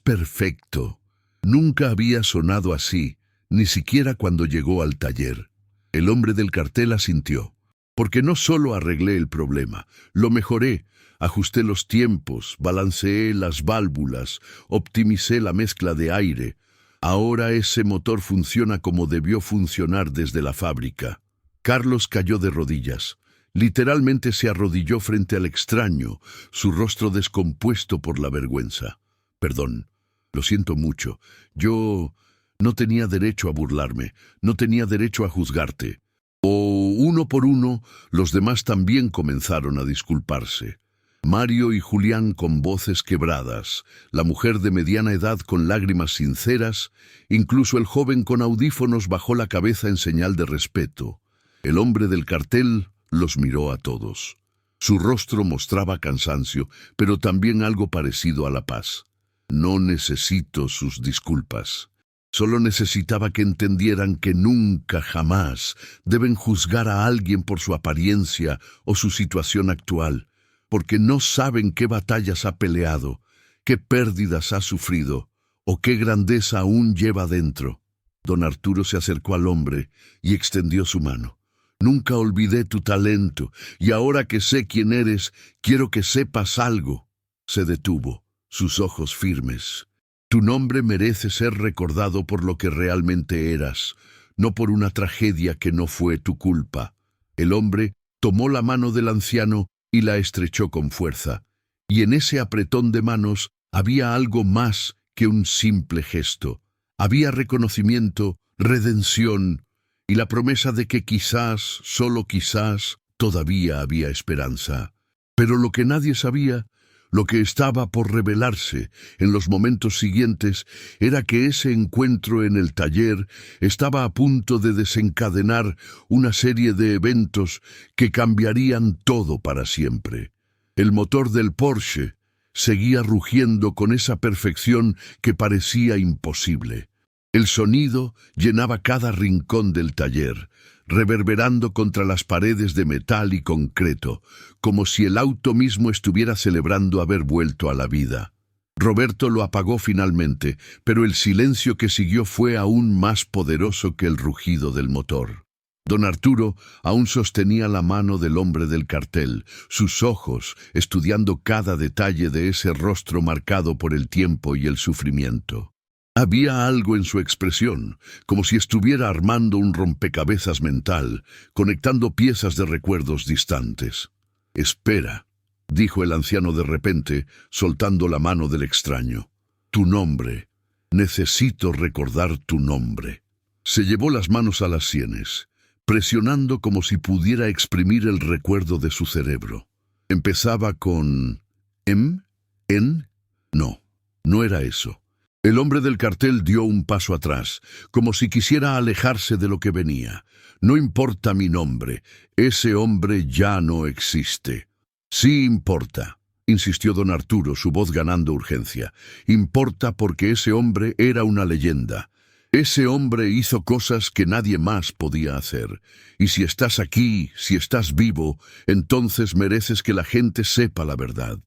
perfecto. Nunca había sonado así, ni siquiera cuando llegó al taller. El hombre del cartel asintió. Porque no solo arreglé el problema, lo mejoré, ajusté los tiempos, balanceé las válvulas, optimicé la mezcla de aire. Ahora ese motor funciona como debió funcionar desde la fábrica. Carlos cayó de rodillas. Literalmente se arrodilló frente al extraño, su rostro descompuesto por la vergüenza. «Perdón, lo siento mucho. Yo no tenía derecho a burlarme, no tenía derecho a juzgarte». Uno por uno, los demás también comenzaron a disculparse. Mario y Julián con voces quebradas, la mujer de mediana edad con lágrimas sinceras, incluso el joven con audífonos bajó la cabeza en señal de respeto. El hombre del cartel los miró a todos. Su rostro mostraba cansancio, pero también algo parecido a la paz. «No necesito sus disculpas. Solo necesitaba que entendieran que nunca, jamás, deben juzgar a alguien por su apariencia o su situación actual, porque no saben qué batallas ha peleado, qué pérdidas ha sufrido o qué grandeza aún lleva dentro». Don Arturo se acercó al hombre y extendió su mano. «Nunca olvidé tu talento, y ahora que sé quién eres, quiero que sepas algo». Se detuvo, sus ojos firmes. «Tu nombre merece ser recordado por lo que realmente eras, no por una tragedia que no fue tu culpa». El hombre tomó la mano del anciano y la estrechó con fuerza, y en ese apretón de manos había algo más que un simple gesto. Había reconocimiento, redención y la promesa de que quizás, solo quizás, todavía había esperanza. Pero lo que nadie sabía Lo que estaba por revelarse en los momentos siguientes era que ese encuentro en el taller estaba a punto de desencadenar una serie de eventos que cambiarían todo para siempre. El motor del Porsche seguía rugiendo con esa perfección que parecía imposible. El sonido llenaba cada rincón del taller, reverberando contra las paredes de metal y concreto, como si el auto mismo estuviera celebrando haber vuelto a la vida. Roberto lo apagó finalmente, pero el silencio que siguió fue aún más poderoso que el rugido del motor. Don Arturo aún sostenía la mano del hombre del cartel, sus ojos estudiando cada detalle de ese rostro marcado por el tiempo y el sufrimiento. Había algo en su expresión, como si estuviera armando un rompecabezas mental, conectando piezas de recuerdos distantes. «Espera», dijo el anciano de repente, soltando la mano del extraño. «Tu nombre. Necesito recordar tu nombre». Se llevó las manos a las sienes, presionando como si pudiera exprimir el recuerdo de su cerebro. Empezaba con «¿Em? ¿En?» No, no era eso. El hombre del cartel dio un paso atrás, como si quisiera alejarse de lo que venía. «No importa mi nombre, ese hombre ya no existe». «Sí importa», insistió don Arturo, su voz ganando urgencia. «Importa porque ese hombre era una leyenda. Ese hombre hizo cosas que nadie más podía hacer. Y si estás aquí, si estás vivo, entonces mereces que la gente sepa la verdad».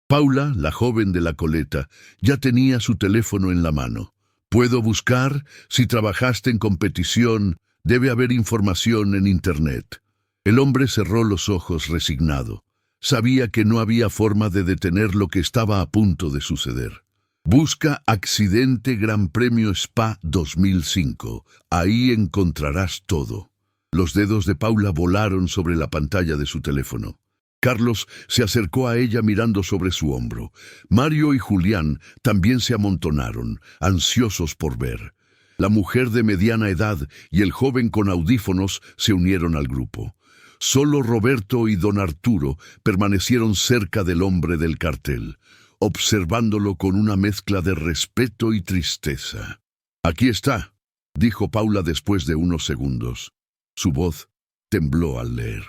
Paula, la joven de la coleta, ya tenía su teléfono en la mano. «¿Puedo buscar? Si trabajaste en competición, debe haber información en Internet». El hombre cerró los ojos resignado. Sabía que no había forma de detener lo que estaba a punto de suceder. «Busca accidente Gran Premio Spa 2005. Ahí encontrarás todo». Los dedos de Paula volaron sobre la pantalla de su teléfono. Carlos se acercó a ella mirando sobre su hombro. Mario y Julián también se amontonaron, ansiosos por ver. La mujer de mediana edad y el joven con audífonos se unieron al grupo. Solo Roberto y don Arturo permanecieron cerca del hombre del cartel, observándolo con una mezcla de respeto y tristeza. «Aquí está», dijo Paula después de unos segundos. Su voz tembló al leer.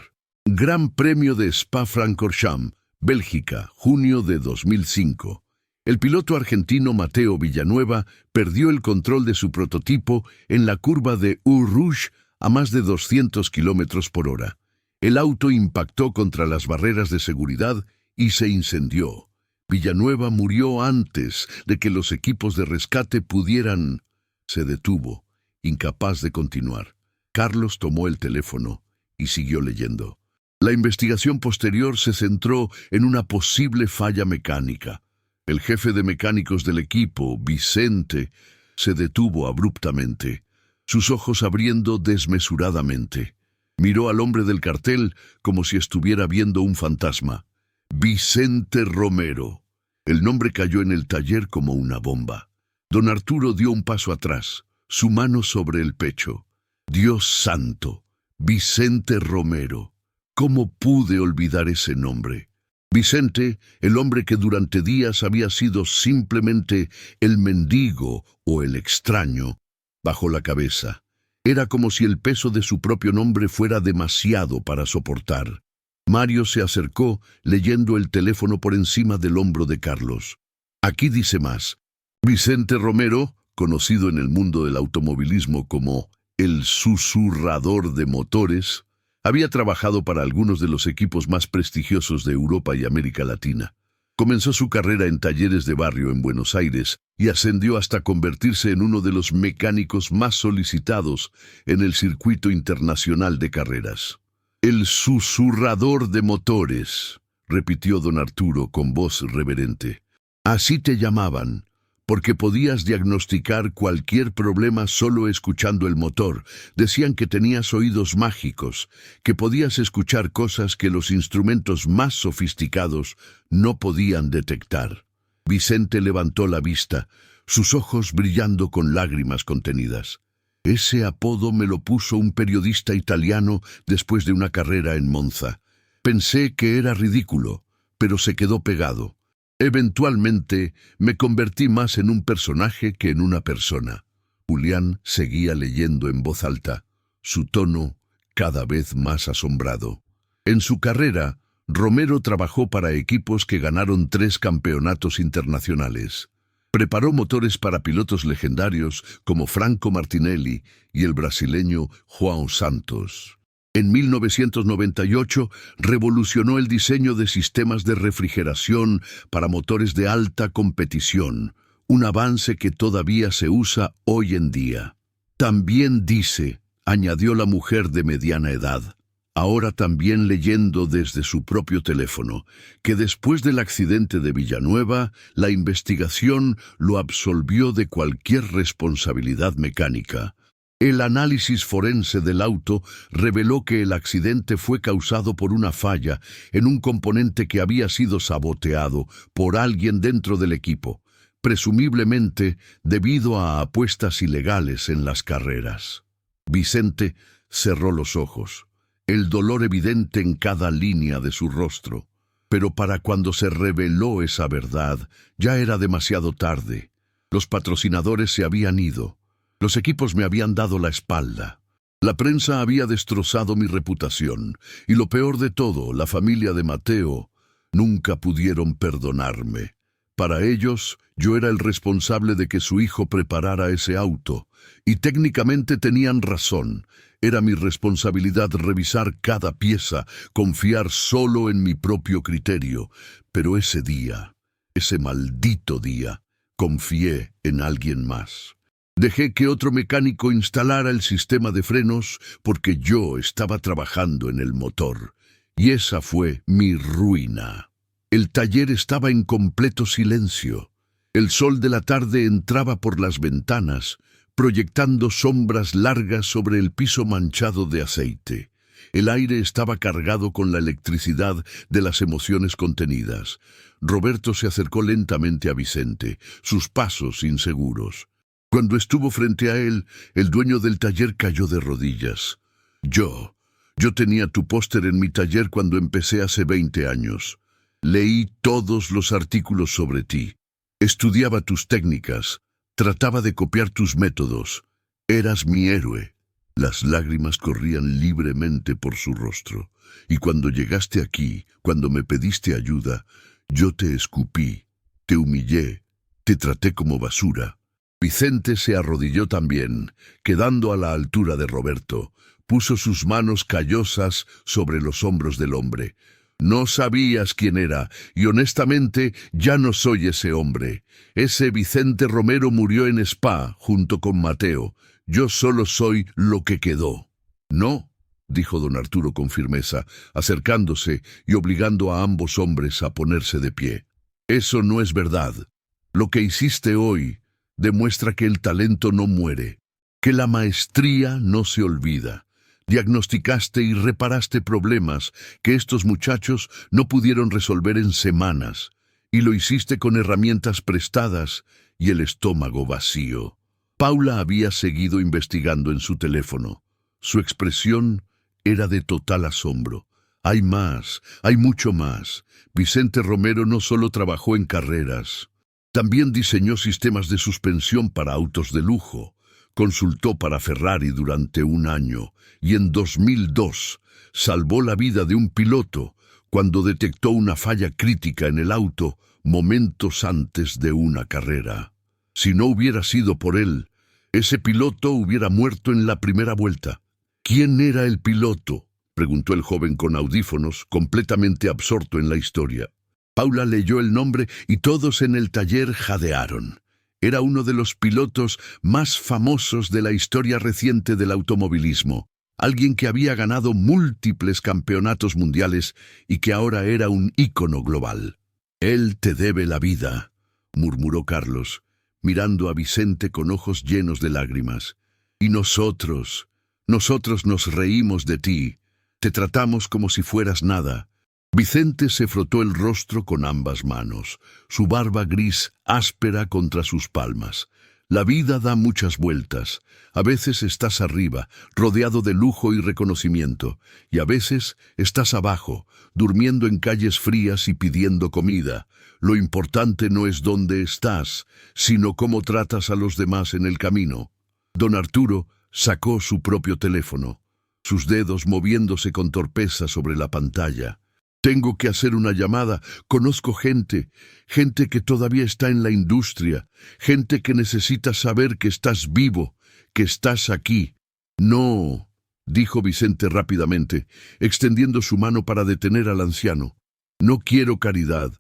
Gran Premio de Spa-Francorchamps, Bélgica, junio de 2005. El piloto argentino Mateo Villanueva perdió el control de su prototipo en la curva de Eau Rouge a más de 200 kilómetros por hora. El auto impactó contra las barreras de seguridad y se incendió. Villanueva murió antes de que los equipos de rescate pudieran... Se detuvo, incapaz de continuar. Carlos tomó el teléfono y siguió leyendo. La investigación posterior se centró en una posible falla mecánica. El jefe de mecánicos del equipo, Vicente, se detuvo abruptamente, sus ojos abriendo desmesuradamente. Miró al hombre del cartel como si estuviera viendo un fantasma. Vicente Romero. El nombre cayó en el taller como una bomba. Don Arturo dio un paso atrás, su mano sobre el pecho. «Dios santo, Vicente Romero. ¿Cómo pude olvidar ese nombre?» Vicente, el hombre que durante días había sido simplemente el mendigo o el extraño, bajó la cabeza. Era como si el peso de su propio nombre fuera demasiado para soportar. Mario se acercó, leyendo el teléfono por encima del hombro de Carlos. Aquí dice más. Vicente Romero, conocido en el mundo del automovilismo como el susurrador de motores, había trabajado para algunos de los equipos más prestigiosos de Europa y América Latina. Comenzó su carrera en talleres de barrio en Buenos Aires y ascendió hasta convertirse en uno de los mecánicos más solicitados en el circuito internacional de carreras. «El susurrador de motores», repitió don Arturo con voz reverente. «Así te llamaban, porque podías diagnosticar cualquier problema solo escuchando el motor. Decían que tenías oídos mágicos, que podías escuchar cosas que los instrumentos más sofisticados no podían detectar». Vicente levantó la vista, sus ojos brillando con lágrimas contenidas. «Ese apodo me lo puso un periodista italiano después de una carrera en Monza. Pensé que era ridículo, pero se quedó pegado. Eventualmente, me convertí más en un personaje que en una persona. Julián seguía leyendo en voz alta, su tono cada vez más asombrado. En su carrera, Romero trabajó para equipos que ganaron 3 campeonatos internacionales. Preparó motores para pilotos legendarios como Franco Martinelli y el brasileño João Santos. En 1998 revolucionó el diseño de sistemas de refrigeración para motores de alta competición, un avance que todavía se usa hoy en día. También dice, añadió la mujer de mediana edad, ahora también leyendo desde su propio teléfono, que después del accidente de Villanueva, la investigación lo absolvió de cualquier responsabilidad mecánica. El análisis forense del auto reveló que el accidente fue causado por una falla en un componente que había sido saboteado por alguien dentro del equipo, presumiblemente debido a apuestas ilegales en las carreras. Vicente cerró los ojos, el dolor evidente en cada línea de su rostro. Pero para cuando se reveló esa verdad, ya era demasiado tarde. Los patrocinadores se habían ido. Los equipos me habían dado la espalda. La prensa había destrozado mi reputación. Y lo peor de todo, la familia de Mateo nunca pudieron perdonarme. Para ellos, yo era el responsable de que su hijo preparara ese auto. Y técnicamente tenían razón. Era mi responsabilidad revisar cada pieza, confiar solo en mi propio criterio. Pero ese día, ese maldito día, confié en alguien más. Dejé que otro mecánico instalara el sistema de frenos porque yo estaba trabajando en el motor. Y esa fue mi ruina. El taller estaba en completo silencio. El sol de la tarde entraba por las ventanas, proyectando sombras largas sobre el piso manchado de aceite. El aire estaba cargado con la electricidad de las emociones contenidas. Roberto se acercó lentamente a Vicente, sus pasos inseguros. Cuando estuvo frente a él, el dueño del taller cayó de rodillas. Yo tenía tu póster en mi taller cuando empecé hace 20 años. Leí todos los artículos sobre ti. Estudiaba tus técnicas. Trataba de copiar tus métodos. Eras mi héroe. Las lágrimas corrían libremente por su rostro. Y cuando llegaste aquí, cuando me pediste ayuda, yo te escupí, te humillé, te traté como basura. Vicente se arrodilló también, quedando a la altura de Roberto. Puso sus manos callosas sobre los hombros del hombre. No sabías quién era, y honestamente ya no soy ese hombre. Ese Vicente Romero murió en Spa, junto con Mateo. Yo solo soy lo que quedó. No, dijo don Arturo con firmeza, acercándose y obligando a ambos hombres a ponerse de pie. Eso no es verdad. Lo que hiciste hoy demuestra que el talento no muere, que la maestría no se olvida. Diagnosticaste y reparaste problemas que estos muchachos no pudieron resolver en semanas, y lo hiciste con herramientas prestadas y el estómago vacío. Paula había seguido investigando en su teléfono. Su expresión era de total asombro. Hay más, hay mucho más. Vicente Romero no solo trabajó en carreras, también diseñó sistemas de suspensión para autos de lujo. Consultó para Ferrari durante un año y en 2002 salvó la vida de un piloto cuando detectó una falla crítica en el auto momentos antes de una carrera. Si no hubiera sido por él, ese piloto hubiera muerto en la primera vuelta. ¿Quién era el piloto?, preguntó el joven con audífonos, completamente absorto en la historia. Paula leyó el nombre y todos en el taller jadearon. Era uno de los pilotos más famosos de la historia reciente del automovilismo, alguien que había ganado múltiples campeonatos mundiales y que ahora era un ícono global. «Él te debe la vida», murmuró Carlos, mirando a Vicente con ojos llenos de lágrimas. «Y nosotros nos reímos de ti, te tratamos como si fueras nada». Vicente se frotó el rostro con ambas manos, su barba gris áspera contra sus palmas. La vida da muchas vueltas. A veces estás arriba, rodeado de lujo y reconocimiento, y a veces estás abajo, durmiendo en calles frías y pidiendo comida. Lo importante no es dónde estás, sino cómo tratas a los demás en el camino. Don Arturo sacó su propio teléfono, sus dedos moviéndose con torpeza sobre la pantalla. Tengo que hacer una llamada. Conozco gente que todavía está en la industria, gente que necesita saber que estás vivo, que estás aquí. No, dijo Vicente rápidamente, extendiendo su mano para detener al anciano. No quiero caridad,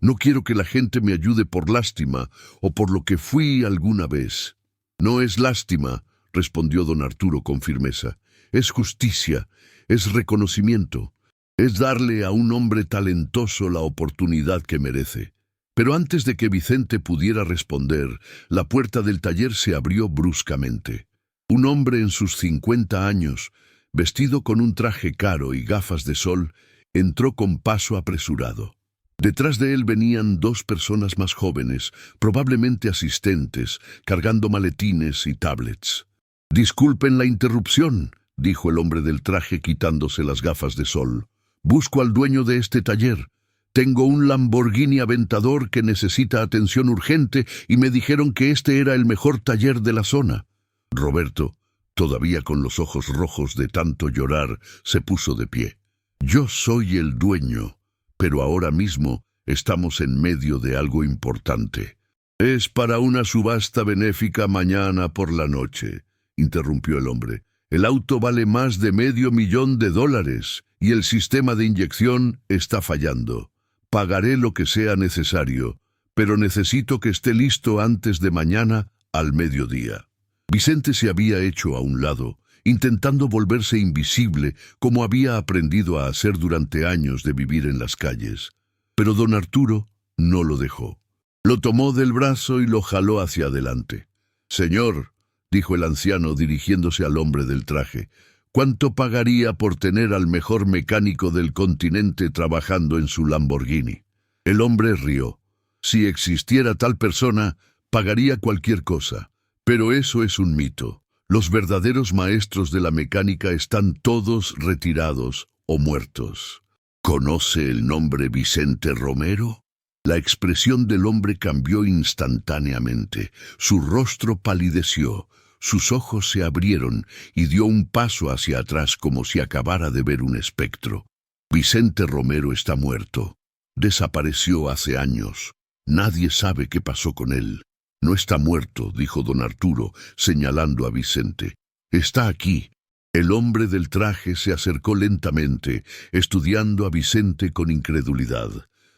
no quiero que la gente me ayude por lástima o por lo que fui alguna vez. No es lástima, respondió don Arturo con firmeza. Es justicia, es reconocimiento. Es darle a un hombre talentoso la oportunidad que merece. Pero antes de que Vicente pudiera responder, la puerta del taller se abrió bruscamente. Un hombre en sus 50 años, vestido con un traje caro y gafas de sol, entró con paso apresurado. Detrás de él venían dos personas más jóvenes, probablemente asistentes, cargando maletines y tablets. «Disculpen la interrupción», dijo el hombre del traje quitándose las gafas de sol. «Busco al dueño de este taller. Tengo un Lamborghini Aventador que necesita atención urgente y me dijeron que este era el mejor taller de la zona». Roberto, todavía con los ojos rojos de tanto llorar, se puso de pie. «Yo soy el dueño, pero ahora mismo estamos en medio de algo importante». «Es para una subasta benéfica mañana por la noche», interrumpió el hombre. «El auto vale más de $500,000 y el sistema de inyección está fallando. Pagaré lo que sea necesario, pero necesito que esté listo antes de mañana al mediodía». Vicente se había hecho a un lado, intentando volverse invisible como había aprendido a hacer durante años de vivir en las calles. Pero don Arturo no lo dejó. Lo tomó del brazo y lo jaló hacia adelante. «Señor», dijo el anciano dirigiéndose al hombre del traje, «¿cuánto pagaría por tener al mejor mecánico del continente trabajando en su Lamborghini?» El hombre rió. «Si existiera tal persona, pagaría cualquier cosa. Pero eso es un mito. Los verdaderos maestros de la mecánica están todos retirados o muertos». «¿Conoce el nombre Vicente Romero?» La expresión del hombre cambió instantáneamente. Su rostro palideció, sus ojos se abrieron y dio un paso hacia atrás como si acabara de ver un espectro. «Vicente Romero está muerto. Desapareció hace años. Nadie sabe qué pasó con él». «No está muerto», dijo don Arturo, señalando a Vicente. «Está aquí». El hombre del traje se acercó lentamente, estudiando a Vicente con incredulidad.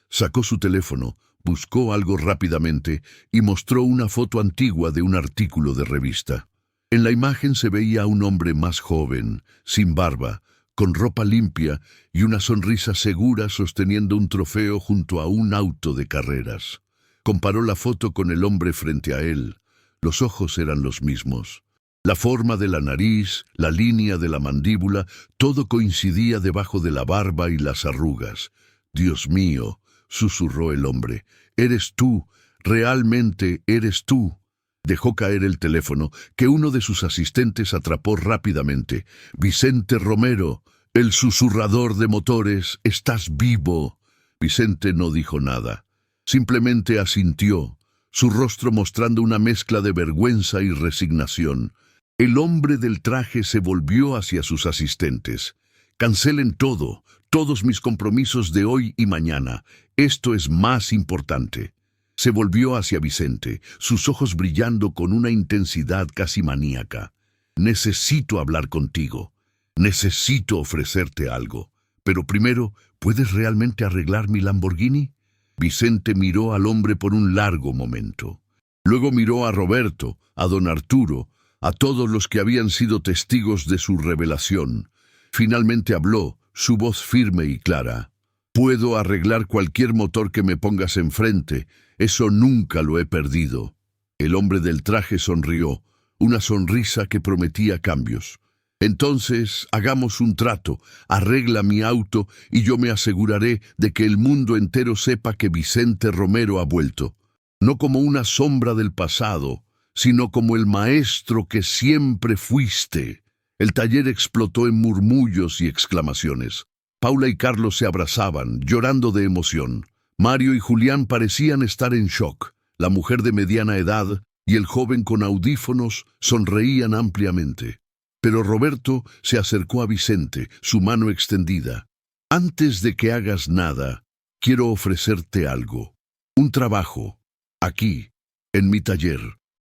Sacó su teléfono, buscó algo rápidamente y mostró una foto antigua de un artículo de revista. En la imagen se veía a un hombre más joven, sin barba, con ropa limpia y una sonrisa segura sosteniendo un trofeo junto a un auto de carreras. Comparó la foto con el hombre frente a él. Los ojos eran los mismos. La forma de la nariz, la línea de la mandíbula, todo coincidía debajo de la barba y las arrugas. «Dios mío», susurró el hombre, «eres tú, realmente eres tú». Dejó caer el teléfono, que uno de sus asistentes atrapó rápidamente. «Vicente Romero, el susurrador de motores, estás vivo». Vicente no dijo nada. Simplemente asintió, su rostro mostrando una mezcla de vergüenza y resignación. El hombre del traje se volvió hacia sus asistentes. «Cancelen todo, todos mis compromisos de hoy y mañana. Esto es más importante». Se volvió hacia Vicente, sus ojos brillando con una intensidad casi maníaca. «Necesito hablar contigo. Necesito ofrecerte algo. Pero primero, ¿puedes realmente arreglar mi Lamborghini?» Vicente miró al hombre por un largo momento. Luego miró a Roberto, a don Arturo, a todos los que habían sido testigos de su revelación. Finalmente habló, su voz firme y clara. «Puedo arreglar cualquier motor que me pongas enfrente. Eso nunca lo he perdido». El hombre del traje sonrió, una sonrisa que prometía cambios. «Entonces, hagamos un trato. Arregla mi auto y yo me aseguraré de que el mundo entero sepa que Vicente Romero ha vuelto. No como una sombra del pasado, sino como el maestro que siempre fuiste. El taller explotó en murmullos y exclamaciones. Paula y Carlos se abrazaban, llorando de emoción. Mario y Julián parecían estar en shock. La mujer de mediana edad y el joven con audífonos sonreían ampliamente. Pero Roberto se acercó a Vicente, su mano extendida. «Antes de que hagas nada, quiero ofrecerte algo. Un trabajo, aquí, en mi taller.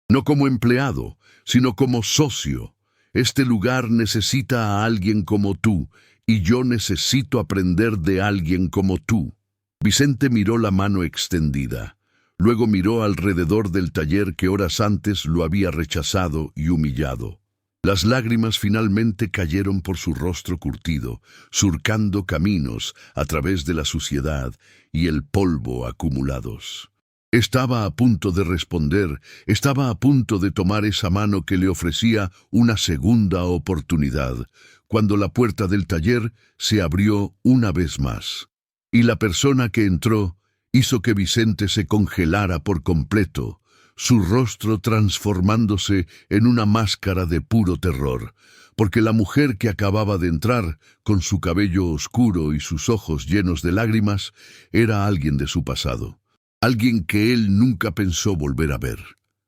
No como empleado, sino como socio. Este lugar necesita a alguien como tú, y yo necesito aprender de alguien como tú». Vicente miró la mano extendida. Luego miró alrededor del taller que horas antes lo había rechazado y humillado. Las lágrimas finalmente cayeron por su rostro curtido, surcando caminos a través de la suciedad y el polvo acumulados. Estaba a punto de responder, estaba a punto de tomar esa mano que le ofrecía una segunda oportunidad, cuando la puerta del taller se abrió una vez más. Y la persona que entró hizo que Vicente se congelara por completo, su rostro transformándose en una máscara de puro terror, porque la mujer que acababa de entrar, con su cabello oscuro y sus ojos llenos de lágrimas, era alguien de su pasado, alguien que él nunca pensó volver a ver,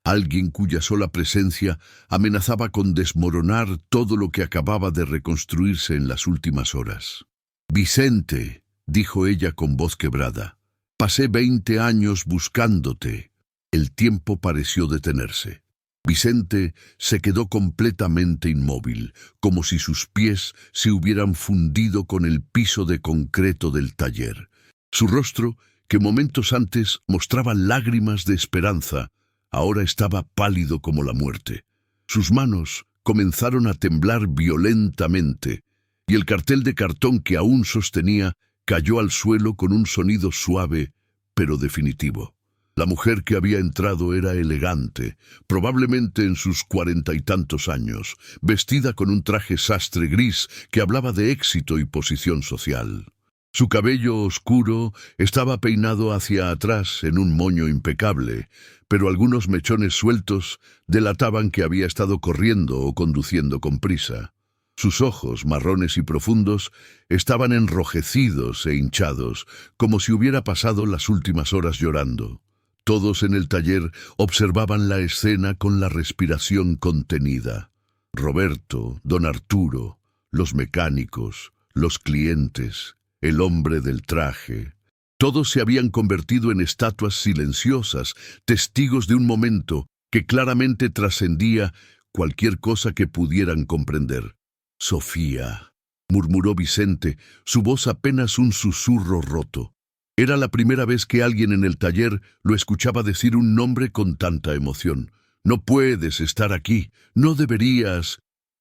alguien cuya sola presencia amenazaba con desmoronar todo lo que acababa de reconstruirse en las últimas horas. «Vicente», dijo ella con voz quebrada, «pasé 20 años buscándote». El tiempo pareció detenerse. Vicente se quedó completamente inmóvil, como si sus pies se hubieran fundido con el piso de concreto del taller. Su rostro, que momentos antes mostraba lágrimas de esperanza, ahora estaba pálido como la muerte. Sus manos comenzaron a temblar violentamente, y el cartel de cartón que aún sostenía cayó al suelo con un sonido suave, pero definitivo. La mujer que había entrado era elegante, probablemente en sus 40 y tantos años, vestida con un traje sastre gris que hablaba de éxito y posición social. Su cabello oscuro estaba peinado hacia atrás en un moño impecable, pero algunos mechones sueltos delataban que había estado corriendo o conduciendo con prisa. Sus ojos, marrones y profundos, estaban enrojecidos e hinchados, como si hubiera pasado las últimas horas llorando. Todos en el taller observaban la escena con la respiración contenida. Roberto, don Arturo, los mecánicos, los clientes, el hombre del traje. Todos se habían convertido en estatuas silenciosas, testigos de un momento que claramente trascendía cualquier cosa que pudieran comprender. «Sofía», murmuró Vicente, su voz apenas un susurro roto. Era la primera vez que alguien en el taller lo escuchaba decir un nombre con tanta emoción. «No puedes estar aquí, no deberías».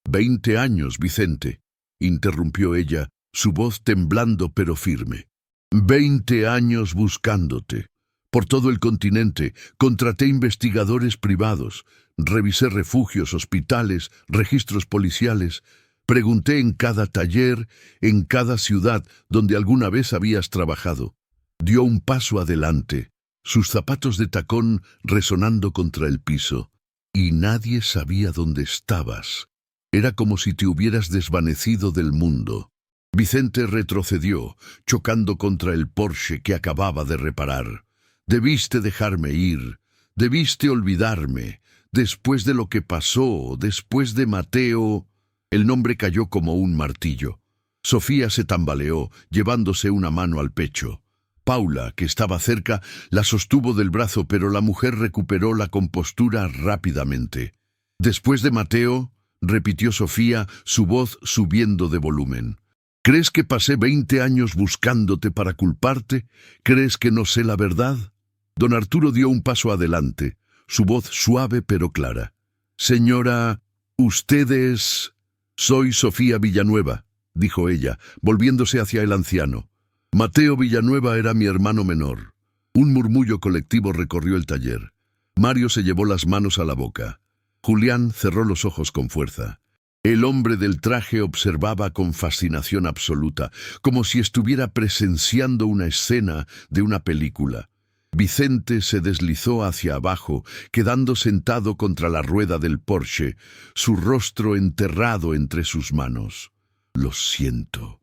«20 años, Vicente», interrumpió ella, su voz temblando pero firme. 20 años buscándote. Por todo el continente, contraté investigadores privados, revisé refugios, hospitales, registros policiales, pregunté en cada taller, en cada ciudad donde alguna vez habías trabajado. Dio un paso adelante, sus zapatos de tacón resonando contra el piso, y nadie sabía dónde estabas. Era como si te hubieras desvanecido del mundo. Vicente retrocedió, chocando contra el Porsche que acababa de reparar. «Debiste dejarme ir, debiste olvidarme. Después de lo que pasó, después de Mateo...» El nombre cayó como un martillo. Sofía se tambaleó, llevándose una mano al pecho. Paula, que estaba cerca, la sostuvo del brazo, pero la mujer recuperó la compostura rápidamente. «Después de Mateo», repitió Sofía, su voz subiendo de volumen. «¿Crees que pasé 20 años buscándote para culparte? ¿Crees que no sé la verdad?» Don Arturo dio un paso adelante, su voz suave pero clara. «Señora, ustedes...» «Soy Sofía Villanueva», dijo ella, volviéndose hacia el anciano. «Mateo Villanueva era mi hermano menor». Un murmullo colectivo recorrió el taller. Mario se llevó las manos a la boca. Julián cerró los ojos con fuerza. El hombre del traje observaba con fascinación absoluta, como si estuviera presenciando una escena de una película. Vicente se deslizó hacia abajo, quedando sentado contra la rueda del Porsche, su rostro enterrado entre sus manos. Lo siento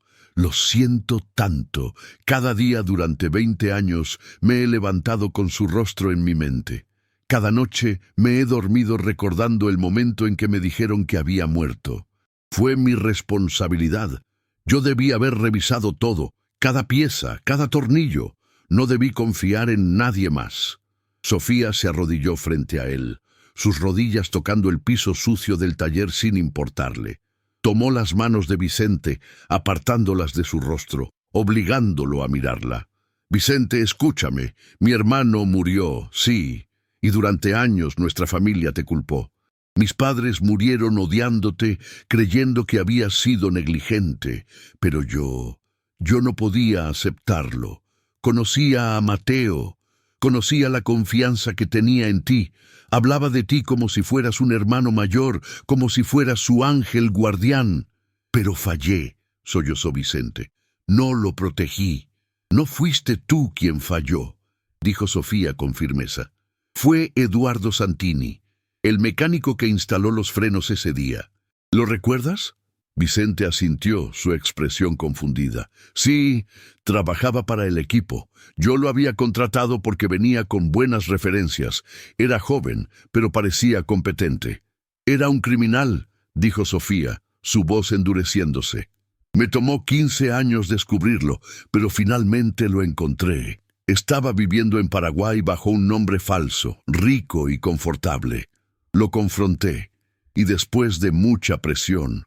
tanto. Cada día durante 20 años me he levantado con su rostro en mi mente. Cada noche me he dormido recordando el momento en que me dijeron que había muerto. Fue mi responsabilidad. Yo debí haber revisado todo, cada pieza, cada tornillo. No debí confiar en nadie más. Sofía se arrodilló frente a él, sus rodillas tocando el piso sucio del taller sin importarle. Tomó las manos de Vicente, apartándolas de su rostro, obligándolo a mirarla. Vicente, escúchame, mi hermano murió, sí, y durante años nuestra familia te culpó. Mis padres murieron odiándote, creyendo que habías sido negligente, pero yo no podía aceptarlo. Conocía a Mateo, conocía la confianza que tenía en ti. Hablaba de ti como si fueras un hermano mayor, como si fueras su ángel guardián. Pero fallé, sollozó Vicente. No lo protegí. No fuiste tú quien falló, dijo Sofía con firmeza. Fue Eduardo Santini, el mecánico que instaló los frenos ese día. ¿Lo recuerdas? Vicente asintió, su expresión confundida. Sí, trabajaba para el equipo. Yo lo había contratado porque venía con buenas referencias. Era joven, pero parecía competente. Era un criminal, dijo Sofía, su voz endureciéndose. Me tomó 15 años descubrirlo, pero finalmente lo encontré. Estaba viviendo en Paraguay bajo un nombre falso, rico y confortable. Lo confronté, y después de mucha presión,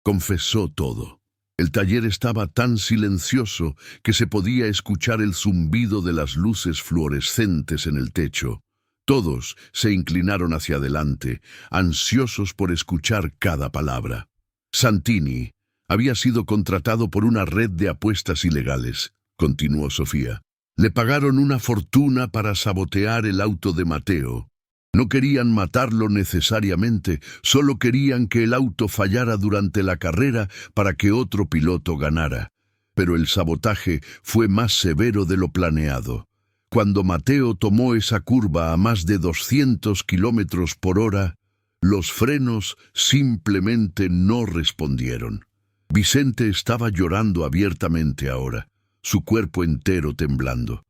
confesó todo. El taller estaba tan silencioso que se podía escuchar el zumbido de las luces fluorescentes en el techo. Todos se inclinaron hacia adelante, ansiosos por escuchar cada palabra. Santini había sido contratado por una red de apuestas ilegales, continuó Sofía. Le pagaron una fortuna para sabotear el auto de Mateo. No querían matarlo necesariamente, solo querían que el auto fallara durante la carrera para que otro piloto ganara. Pero el sabotaje fue más severo de lo planeado. Cuando Mateo tomó esa curva a más de 200 kilómetros por hora, los frenos simplemente no respondieron. Vicente estaba llorando abiertamente ahora, su cuerpo entero temblando.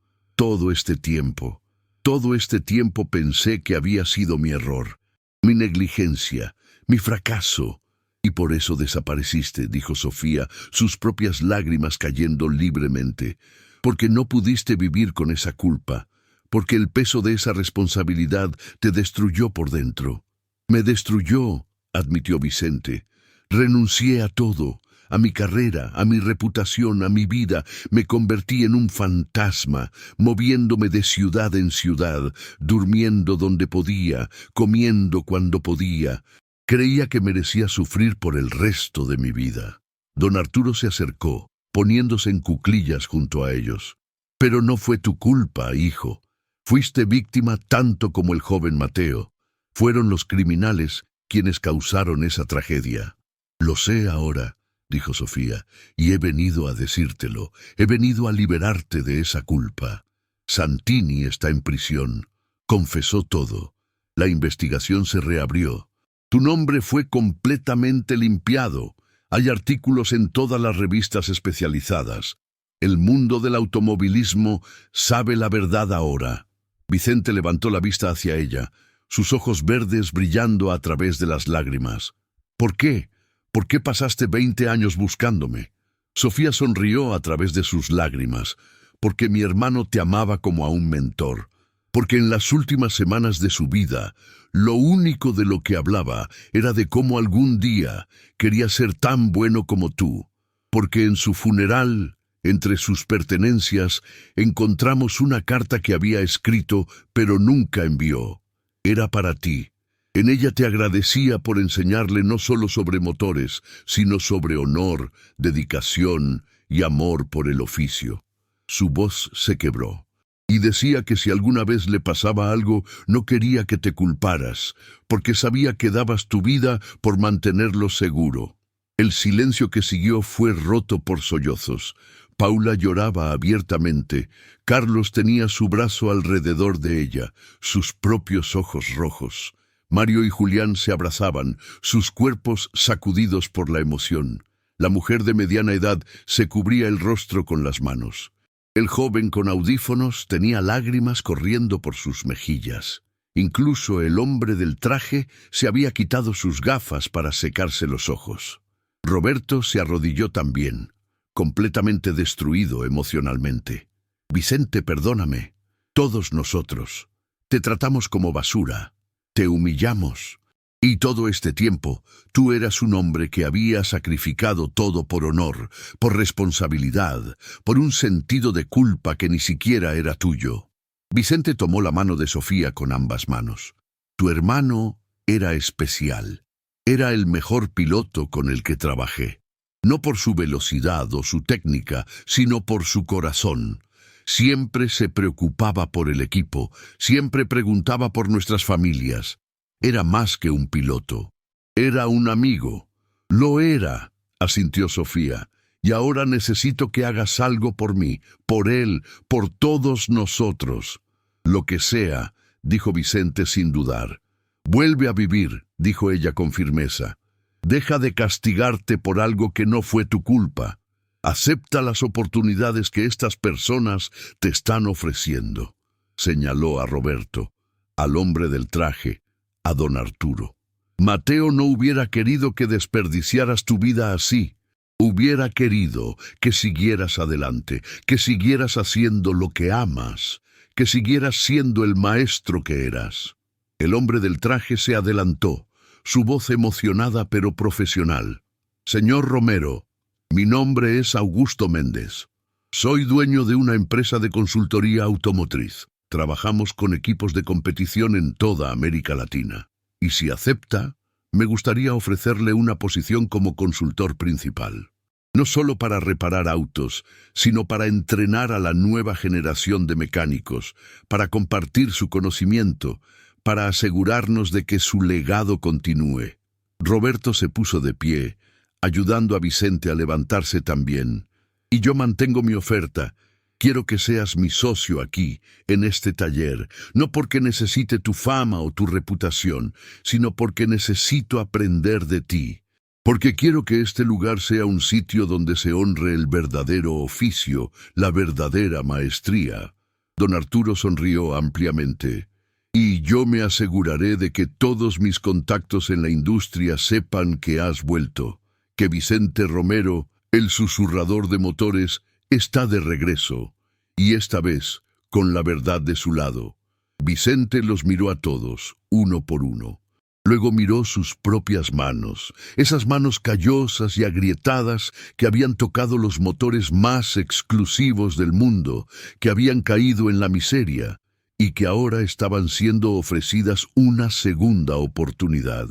Todo este tiempo pensé que había sido mi error, mi negligencia, mi fracaso. Y por eso desapareciste, dijo Sofía, sus propias lágrimas cayendo libremente. Porque no pudiste vivir con esa culpa, porque el peso de esa responsabilidad te destruyó por dentro. Me destruyó, admitió Vicente. Renuncié a todo. A mi carrera, a mi reputación, a mi vida. Me convertí en un fantasma, moviéndome de ciudad en ciudad, durmiendo donde podía, comiendo cuando podía. Creía que merecía sufrir por el resto de mi vida. Don Arturo se acercó, poniéndose en cuclillas junto a ellos. Pero no fue tu culpa, hijo. Fuiste víctima tanto como el joven Mateo. Fueron los criminales quienes causaron esa tragedia. Lo sé ahora, dijo Sofía, y he venido a decírtelo. He venido a liberarte de esa culpa. Santini está en prisión. Confesó todo. La investigación se reabrió. Tu nombre fue completamente limpiado. Hay artículos en todas las revistas especializadas. El mundo del automovilismo sabe la verdad ahora. Vicente levantó la vista hacia ella, sus ojos verdes brillando a través de las lágrimas. ¿Por qué? ¿Por qué pasaste 20 años buscándome? Sofía sonrió a través de sus lágrimas. Porque mi hermano te amaba como a un mentor. Porque en las últimas semanas de su vida, lo único de lo que hablaba era de cómo algún día quería ser tan bueno como tú. Porque en su funeral, entre sus pertenencias, encontramos una carta que había escrito, pero nunca envió. Era para ti. En ella te agradecía por enseñarle no solo sobre motores, sino sobre honor, dedicación y amor por el oficio. Su voz se quebró. Y decía que si alguna vez le pasaba algo, no quería que te culparas, porque sabía que dabas tu vida por mantenerlo seguro. El silencio que siguió fue roto por sollozos, Paula lloraba abiertamente. Carlos tenía su brazo alrededor de ella, sus propios ojos rojos. Mario y Julián se abrazaban, sus cuerpos sacudidos por la emoción. La mujer de mediana edad se cubría el rostro con las manos. El joven con audífonos tenía lágrimas corriendo por sus mejillas. Incluso el hombre del traje se había quitado sus gafas para secarse los ojos. Roberto se arrodilló también, completamente destruido emocionalmente. Vicente, perdóname. Todos nosotros. Te tratamos como basura. Te humillamos. Y todo este tiempo, tú eras un hombre que había sacrificado todo por honor, por responsabilidad, por un sentido de culpa que ni siquiera era tuyo. Vicente tomó la mano de Sofía con ambas manos. Tu hermano era especial. Era el mejor piloto con el que trabajé. No por su velocidad o su técnica, sino por su corazón. Siempre se preocupaba por el equipo, siempre preguntaba por nuestras familias. Era más que un piloto. Era un amigo. Lo era, asintió Sofía. Y ahora necesito que hagas algo por mí, por él, por todos nosotros. Lo que sea, dijo Vicente sin dudar. Vuelve a vivir, dijo ella con firmeza. Deja de castigarte por algo que no fue tu culpa. Acepta las oportunidades que estas personas te están ofreciendo. Señaló a Roberto, al hombre del traje, a don Arturo. Mateo no hubiera querido que desperdiciaras tu vida así. Hubiera querido que siguieras adelante, que siguieras haciendo lo que amas, que siguieras siendo el maestro que eras. El hombre del traje se adelantó, su voz emocionada pero profesional. Señor Romero, mi nombre es Augusto Méndez. Soy dueño de una empresa de consultoría automotriz. Trabajamos con equipos de competición en toda América Latina. Y si acepta, me gustaría ofrecerle una posición como consultor principal. No solo para reparar autos, sino para entrenar a la nueva generación de mecánicos, para compartir su conocimiento, para asegurarnos de que su legado continúe. Roberto se puso de pie, ayudando a Vicente a levantarse también. Y yo mantengo mi oferta. Quiero que seas mi socio aquí, en este taller, no porque necesite tu fama o tu reputación, sino porque necesito aprender de ti. Porque quiero que este lugar sea un sitio donde se honre el verdadero oficio, la verdadera maestría. Don Arturo sonrió ampliamente. Y yo me aseguraré de que todos mis contactos en la industria sepan que has vuelto, que Vicente Romero, el susurrador de motores, está de regreso, y esta vez con la verdad de su lado. Vicente los miró a todos, uno por uno. Luego miró sus propias manos, esas manos callosas y agrietadas que habían tocado los motores más exclusivos del mundo, que habían caído en la miseria, y que ahora estaban siendo ofrecidas una segunda oportunidad.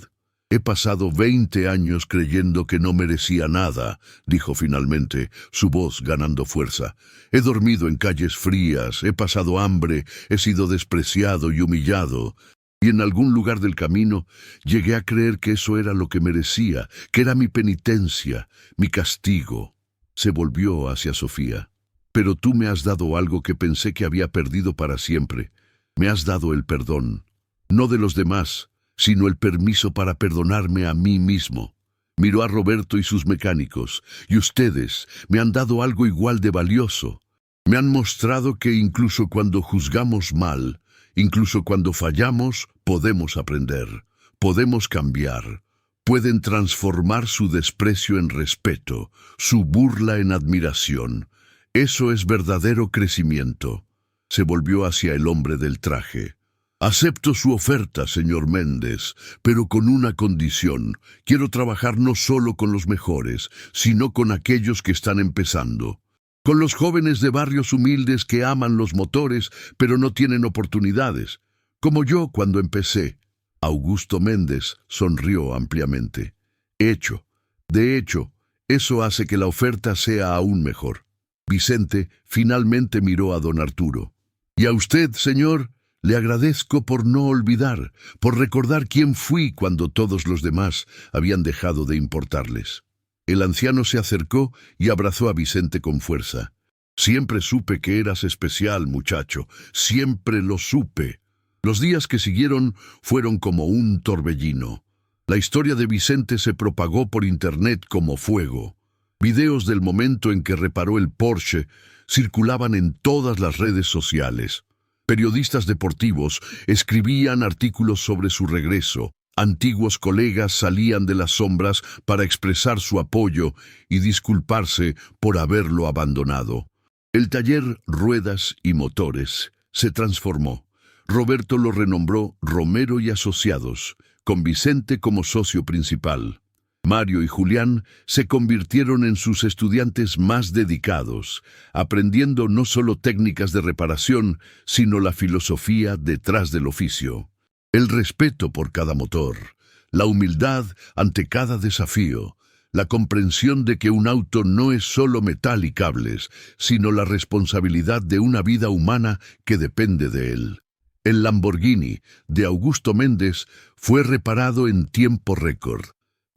He pasado 20 años creyendo que no merecía nada, dijo finalmente, su voz ganando fuerza. He dormido en calles frías, he pasado hambre, he sido despreciado y humillado. Y en algún lugar del camino llegué a creer que eso era lo que merecía, que era mi penitencia, mi castigo. Se volvió hacia Sofía. Pero tú me has dado algo que pensé que había perdido para siempre. Me has dado el perdón, no de los demás, sino el permiso para perdonarme a mí mismo. Miró a Roberto y sus mecánicos, y ustedes me han dado algo igual de valioso. Me han mostrado que incluso cuando juzgamos mal, incluso cuando fallamos, podemos aprender, podemos cambiar. Pueden transformar su desprecio en respeto, su burla en admiración. Eso es verdadero crecimiento. Se volvió hacia el hombre del traje. Acepto su oferta, señor Méndez, pero con una condición. Quiero trabajar no solo con los mejores, sino con aquellos que están empezando. Con los jóvenes de barrios humildes que aman los motores, pero no tienen oportunidades. Como yo cuando empecé. Augusto Méndez sonrió ampliamente. Hecho. De hecho, eso hace que la oferta sea aún mejor. Vicente finalmente miró a don Arturo. Y a usted, señor, le agradezco por no olvidar, por recordar quién fui cuando todos los demás habían dejado de importarles. El anciano se acercó y abrazó a Vicente con fuerza. Siempre supe que eras especial, muchacho. Siempre lo supe. Los días que siguieron fueron como un torbellino. La historia de Vicente se propagó por internet como fuego. Videos del momento en que reparó el Porsche circulaban en todas las redes sociales. Periodistas deportivos escribían artículos sobre su regreso. Antiguos colegas salían de las sombras para expresar su apoyo y disculparse por haberlo abandonado. El taller Ruedas y Motores se transformó. Roberto lo renombró Romero y Asociados, con Vicente como socio principal. Mario y Julián se convirtieron en sus estudiantes más dedicados, aprendiendo no solo técnicas de reparación, sino la filosofía detrás del oficio. El respeto por cada motor, la humildad ante cada desafío, la comprensión de que un auto no es solo metal y cables, sino la responsabilidad de una vida humana que depende de él. El Lamborghini de Augusto Méndez fue reparado en tiempo récord.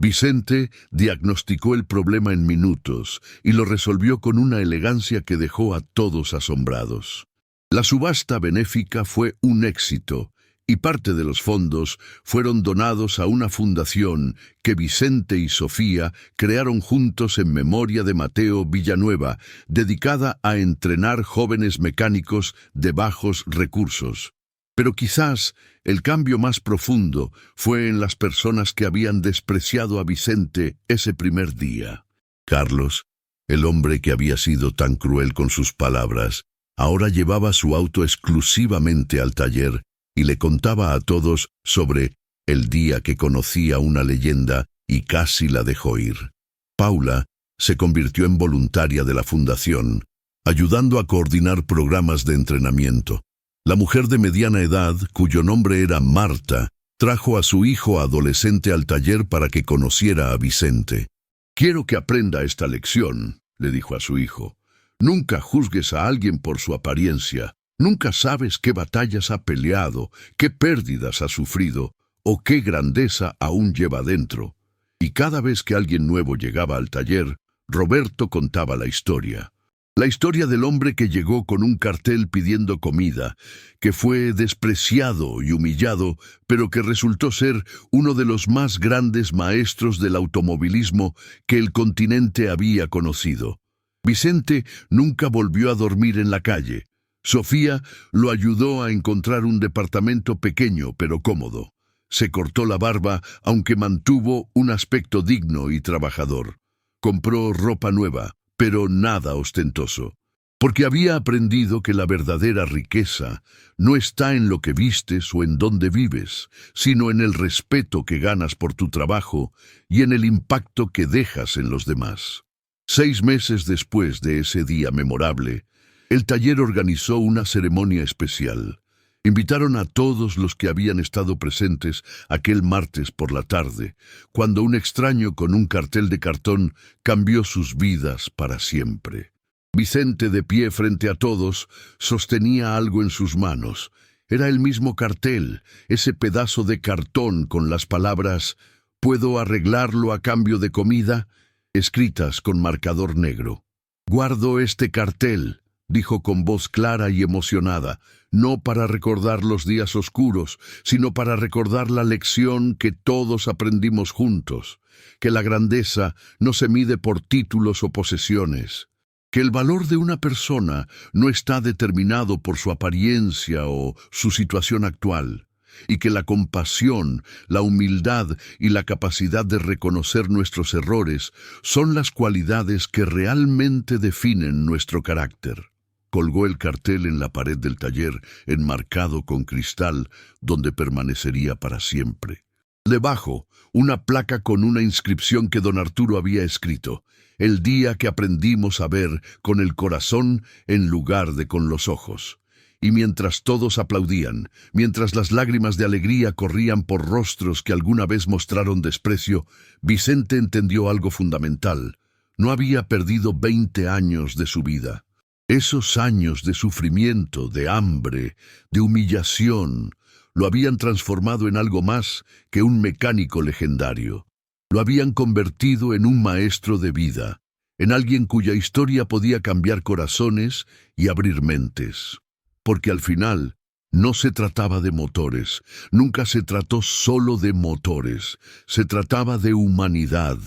Vicente diagnosticó el problema en minutos y lo resolvió con una elegancia que dejó a todos asombrados. La subasta benéfica fue un éxito y parte de los fondos fueron donados a una fundación que Vicente y Sofía crearon juntos en memoria de Mateo Villanueva, dedicada a entrenar jóvenes mecánicos de bajos recursos. Pero quizás el cambio más profundo fue en las personas que habían despreciado a Vicente ese primer día. Carlos, el hombre que había sido tan cruel con sus palabras, ahora llevaba su auto exclusivamente al taller y le contaba a todos sobre el día que conocía a una leyenda y casi la dejó ir. Paula se convirtió en voluntaria de la fundación, ayudando a coordinar programas de entrenamiento. La mujer de mediana edad, cuyo nombre era Marta, trajo a su hijo adolescente al taller para que conociera a Vicente. «Quiero que aprenda esta lección», le dijo a su hijo. «Nunca juzgues a alguien por su apariencia. Nunca sabes qué batallas ha peleado, qué pérdidas ha sufrido o qué grandeza aún lleva dentro». Y cada vez que alguien nuevo llegaba al taller, Roberto contaba la historia. La historia del hombre que llegó con un cartel pidiendo comida, que fue despreciado y humillado, pero que resultó ser uno de los más grandes maestros del automovilismo que el continente había conocido. Vicente nunca volvió a dormir en la calle. Sofía lo ayudó a encontrar un departamento pequeño pero cómodo. Se cortó la barba, aunque mantuvo un aspecto digno y trabajador. Compró ropa nueva, pero nada ostentoso, porque había aprendido que la verdadera riqueza no está en lo que vistes o en dónde vives, sino en el respeto que ganas por tu trabajo y en el impacto que dejas en los demás. 6 meses después de ese día memorable, el taller organizó una ceremonia especial. Invitaron a todos los que habían estado presentes aquel martes por la tarde, cuando un extraño con un cartel de cartón cambió sus vidas para siempre. Vicente, de pie frente a todos, sostenía algo en sus manos. Era el mismo cartel, ese pedazo de cartón con las palabras «¿Puedo arreglarlo a cambio de comida?», escritas con marcador negro. «Guardo este cartel», dijo con voz clara y emocionada, no para recordar los días oscuros, sino para recordar la lección que todos aprendimos juntos, que la grandeza no se mide por títulos o posesiones, que el valor de una persona no está determinado por su apariencia o su situación actual, y que la compasión, la humildad y la capacidad de reconocer nuestros errores son las cualidades que realmente definen nuestro carácter. Colgó el cartel en la pared del taller, enmarcado con cristal, donde permanecería para siempre. Debajo, una placa con una inscripción que don Arturo había escrito: «El día que aprendimos a ver con el corazón en lugar de con los ojos». Y mientras todos aplaudían, mientras las lágrimas de alegría corrían por rostros que alguna vez mostraron desprecio, Vicente entendió algo fundamental. No había perdido 20 años de su vida. Esos años de sufrimiento, de hambre, de humillación, lo habían transformado en algo más que un mecánico legendario. Lo habían convertido en un maestro de vida, en alguien cuya historia podía cambiar corazones y abrir mentes. Porque al final, no se trataba de motores, nunca se trató solo de motores, se trataba de humanidad.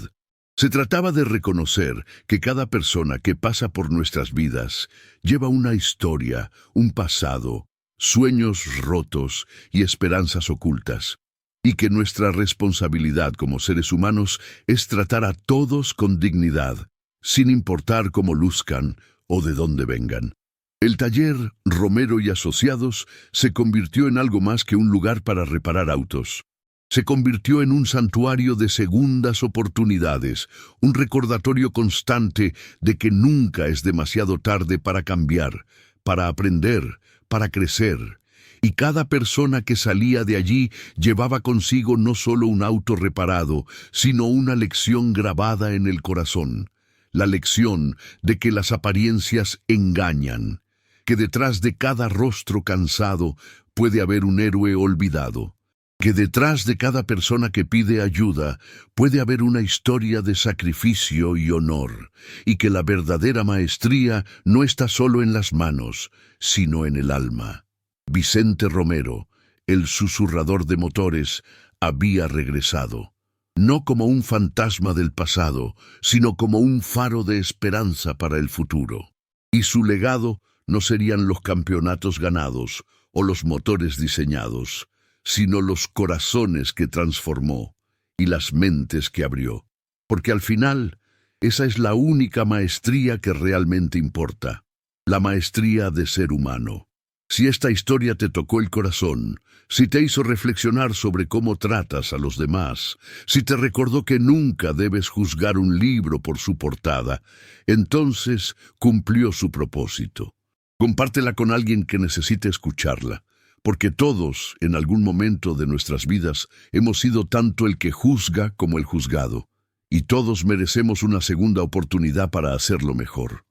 Se trataba de reconocer que cada persona que pasa por nuestras vidas lleva una historia, un pasado, sueños rotos y esperanzas ocultas, y que nuestra responsabilidad como seres humanos es tratar a todos con dignidad, sin importar cómo luzcan o de dónde vengan. El taller Romero y Asociados se convirtió en algo más que un lugar para reparar autos. Se convirtió en un santuario de segundas oportunidades, un recordatorio constante de que nunca es demasiado tarde para cambiar, para aprender, para crecer. Y cada persona que salía de allí llevaba consigo no solo un auto reparado, sino una lección grabada en el corazón. La lección de que las apariencias engañan, que detrás de cada rostro cansado puede haber un héroe olvidado, que detrás de cada persona que pide ayuda puede haber una historia de sacrificio y honor, y que la verdadera maestría no está solo en las manos, sino en el alma. Vicente Romero, el susurrador de motores, había regresado, no como un fantasma del pasado, sino como un faro de esperanza para el futuro. Y su legado no serían los campeonatos ganados o los motores diseñados, sino los corazones que transformó y las mentes que abrió. Porque al final, esa es la única maestría que realmente importa, la maestría de ser humano. Si esta historia te tocó el corazón, si te hizo reflexionar sobre cómo tratas a los demás, si te recordó que nunca debes juzgar un libro por su portada, entonces cumplió su propósito. Compártela con alguien que necesite escucharla, porque todos, en algún momento de nuestras vidas, hemos sido tanto el que juzga como el juzgado, y todos merecemos una segunda oportunidad para hacerlo mejor.